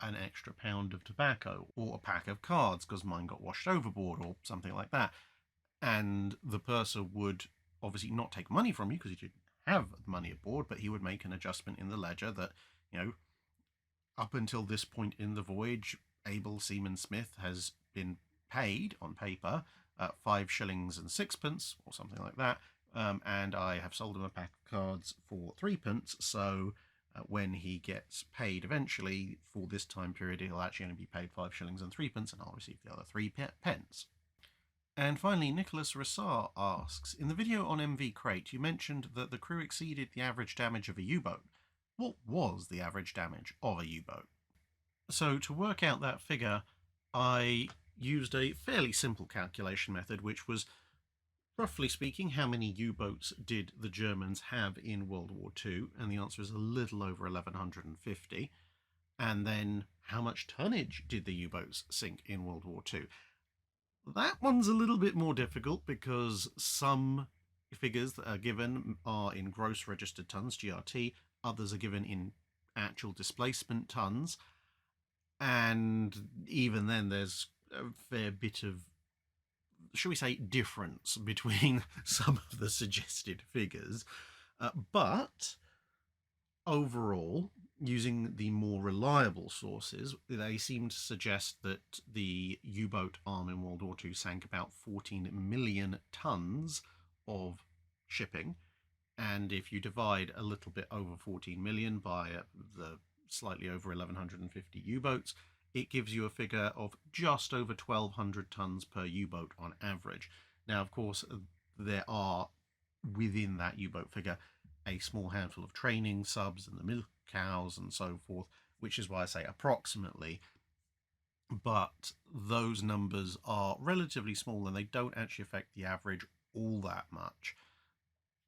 S1: an extra pound of tobacco or a pack of cards because mine got washed overboard or something like that. And the purser would obviously not take money from you because he didn't have the money aboard, but he would make an adjustment in the ledger that, up until this point in the voyage, Abel Seaman Smith has been paid on paper 5 shillings and 6pence or something like that. And I have sold him a pack of cards for 3pence, so when he gets paid eventually for this time period, he'll actually only be paid 5 shillings and 3pence, and I'll receive the other 3pence. And finally, Nicholas Rassar asks, in the video on MV Krait, you mentioned that the crew exceeded the average damage of a U-boat. What was the average damage of a U-boat? So to work out that figure, I used a fairly simple calculation method, which was, roughly speaking, how many U-boats did the Germans have in World War II? And the answer is a little over 1,150. And then how much tonnage did the U-boats sink in World War II? That one's a little bit more difficult because some figures that are given are in gross registered tons, GRT, others are given in actual displacement tons, and even then there's a fair bit of, shall we say, difference between some of the suggested figures. But overall, using the more reliable sources, they seem to suggest that the U-boat arm in World War II sank about 14 million tons of shipping. And if you divide a little bit over 14 million by the slightly over 1,150 U-boats, it gives you a figure of just over 1,200 tons per U-boat on average. Now, of course, there are, within that U-boat figure, a small handful of training subs and the milk cows and so forth, which is why I say approximately. But those numbers are relatively small and they don't actually affect the average all that much.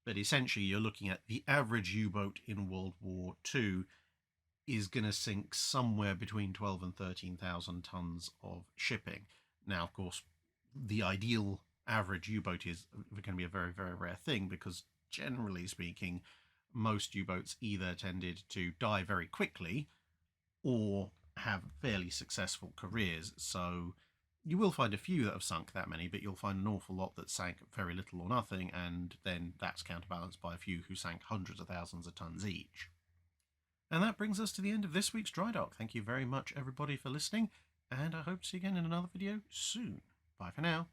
S1: But essentially, you're looking at the average U-boat in World War II is going to sink somewhere between 12 and 13,000 tons of shipping. Now, of course, the ideal average U-boat is going to be a very, very rare thing because, generally speaking, most U-boats either tended to die very quickly or have fairly successful careers. So you will find a few that have sunk that many, but you'll find an awful lot that sank very little or nothing, and then that's counterbalanced by a few who sank hundreds of thousands of tons each. And that brings us to the end of this week's Drydock. Thank you very much, everybody, for listening, and I hope to see you again in another video soon. Bye for now.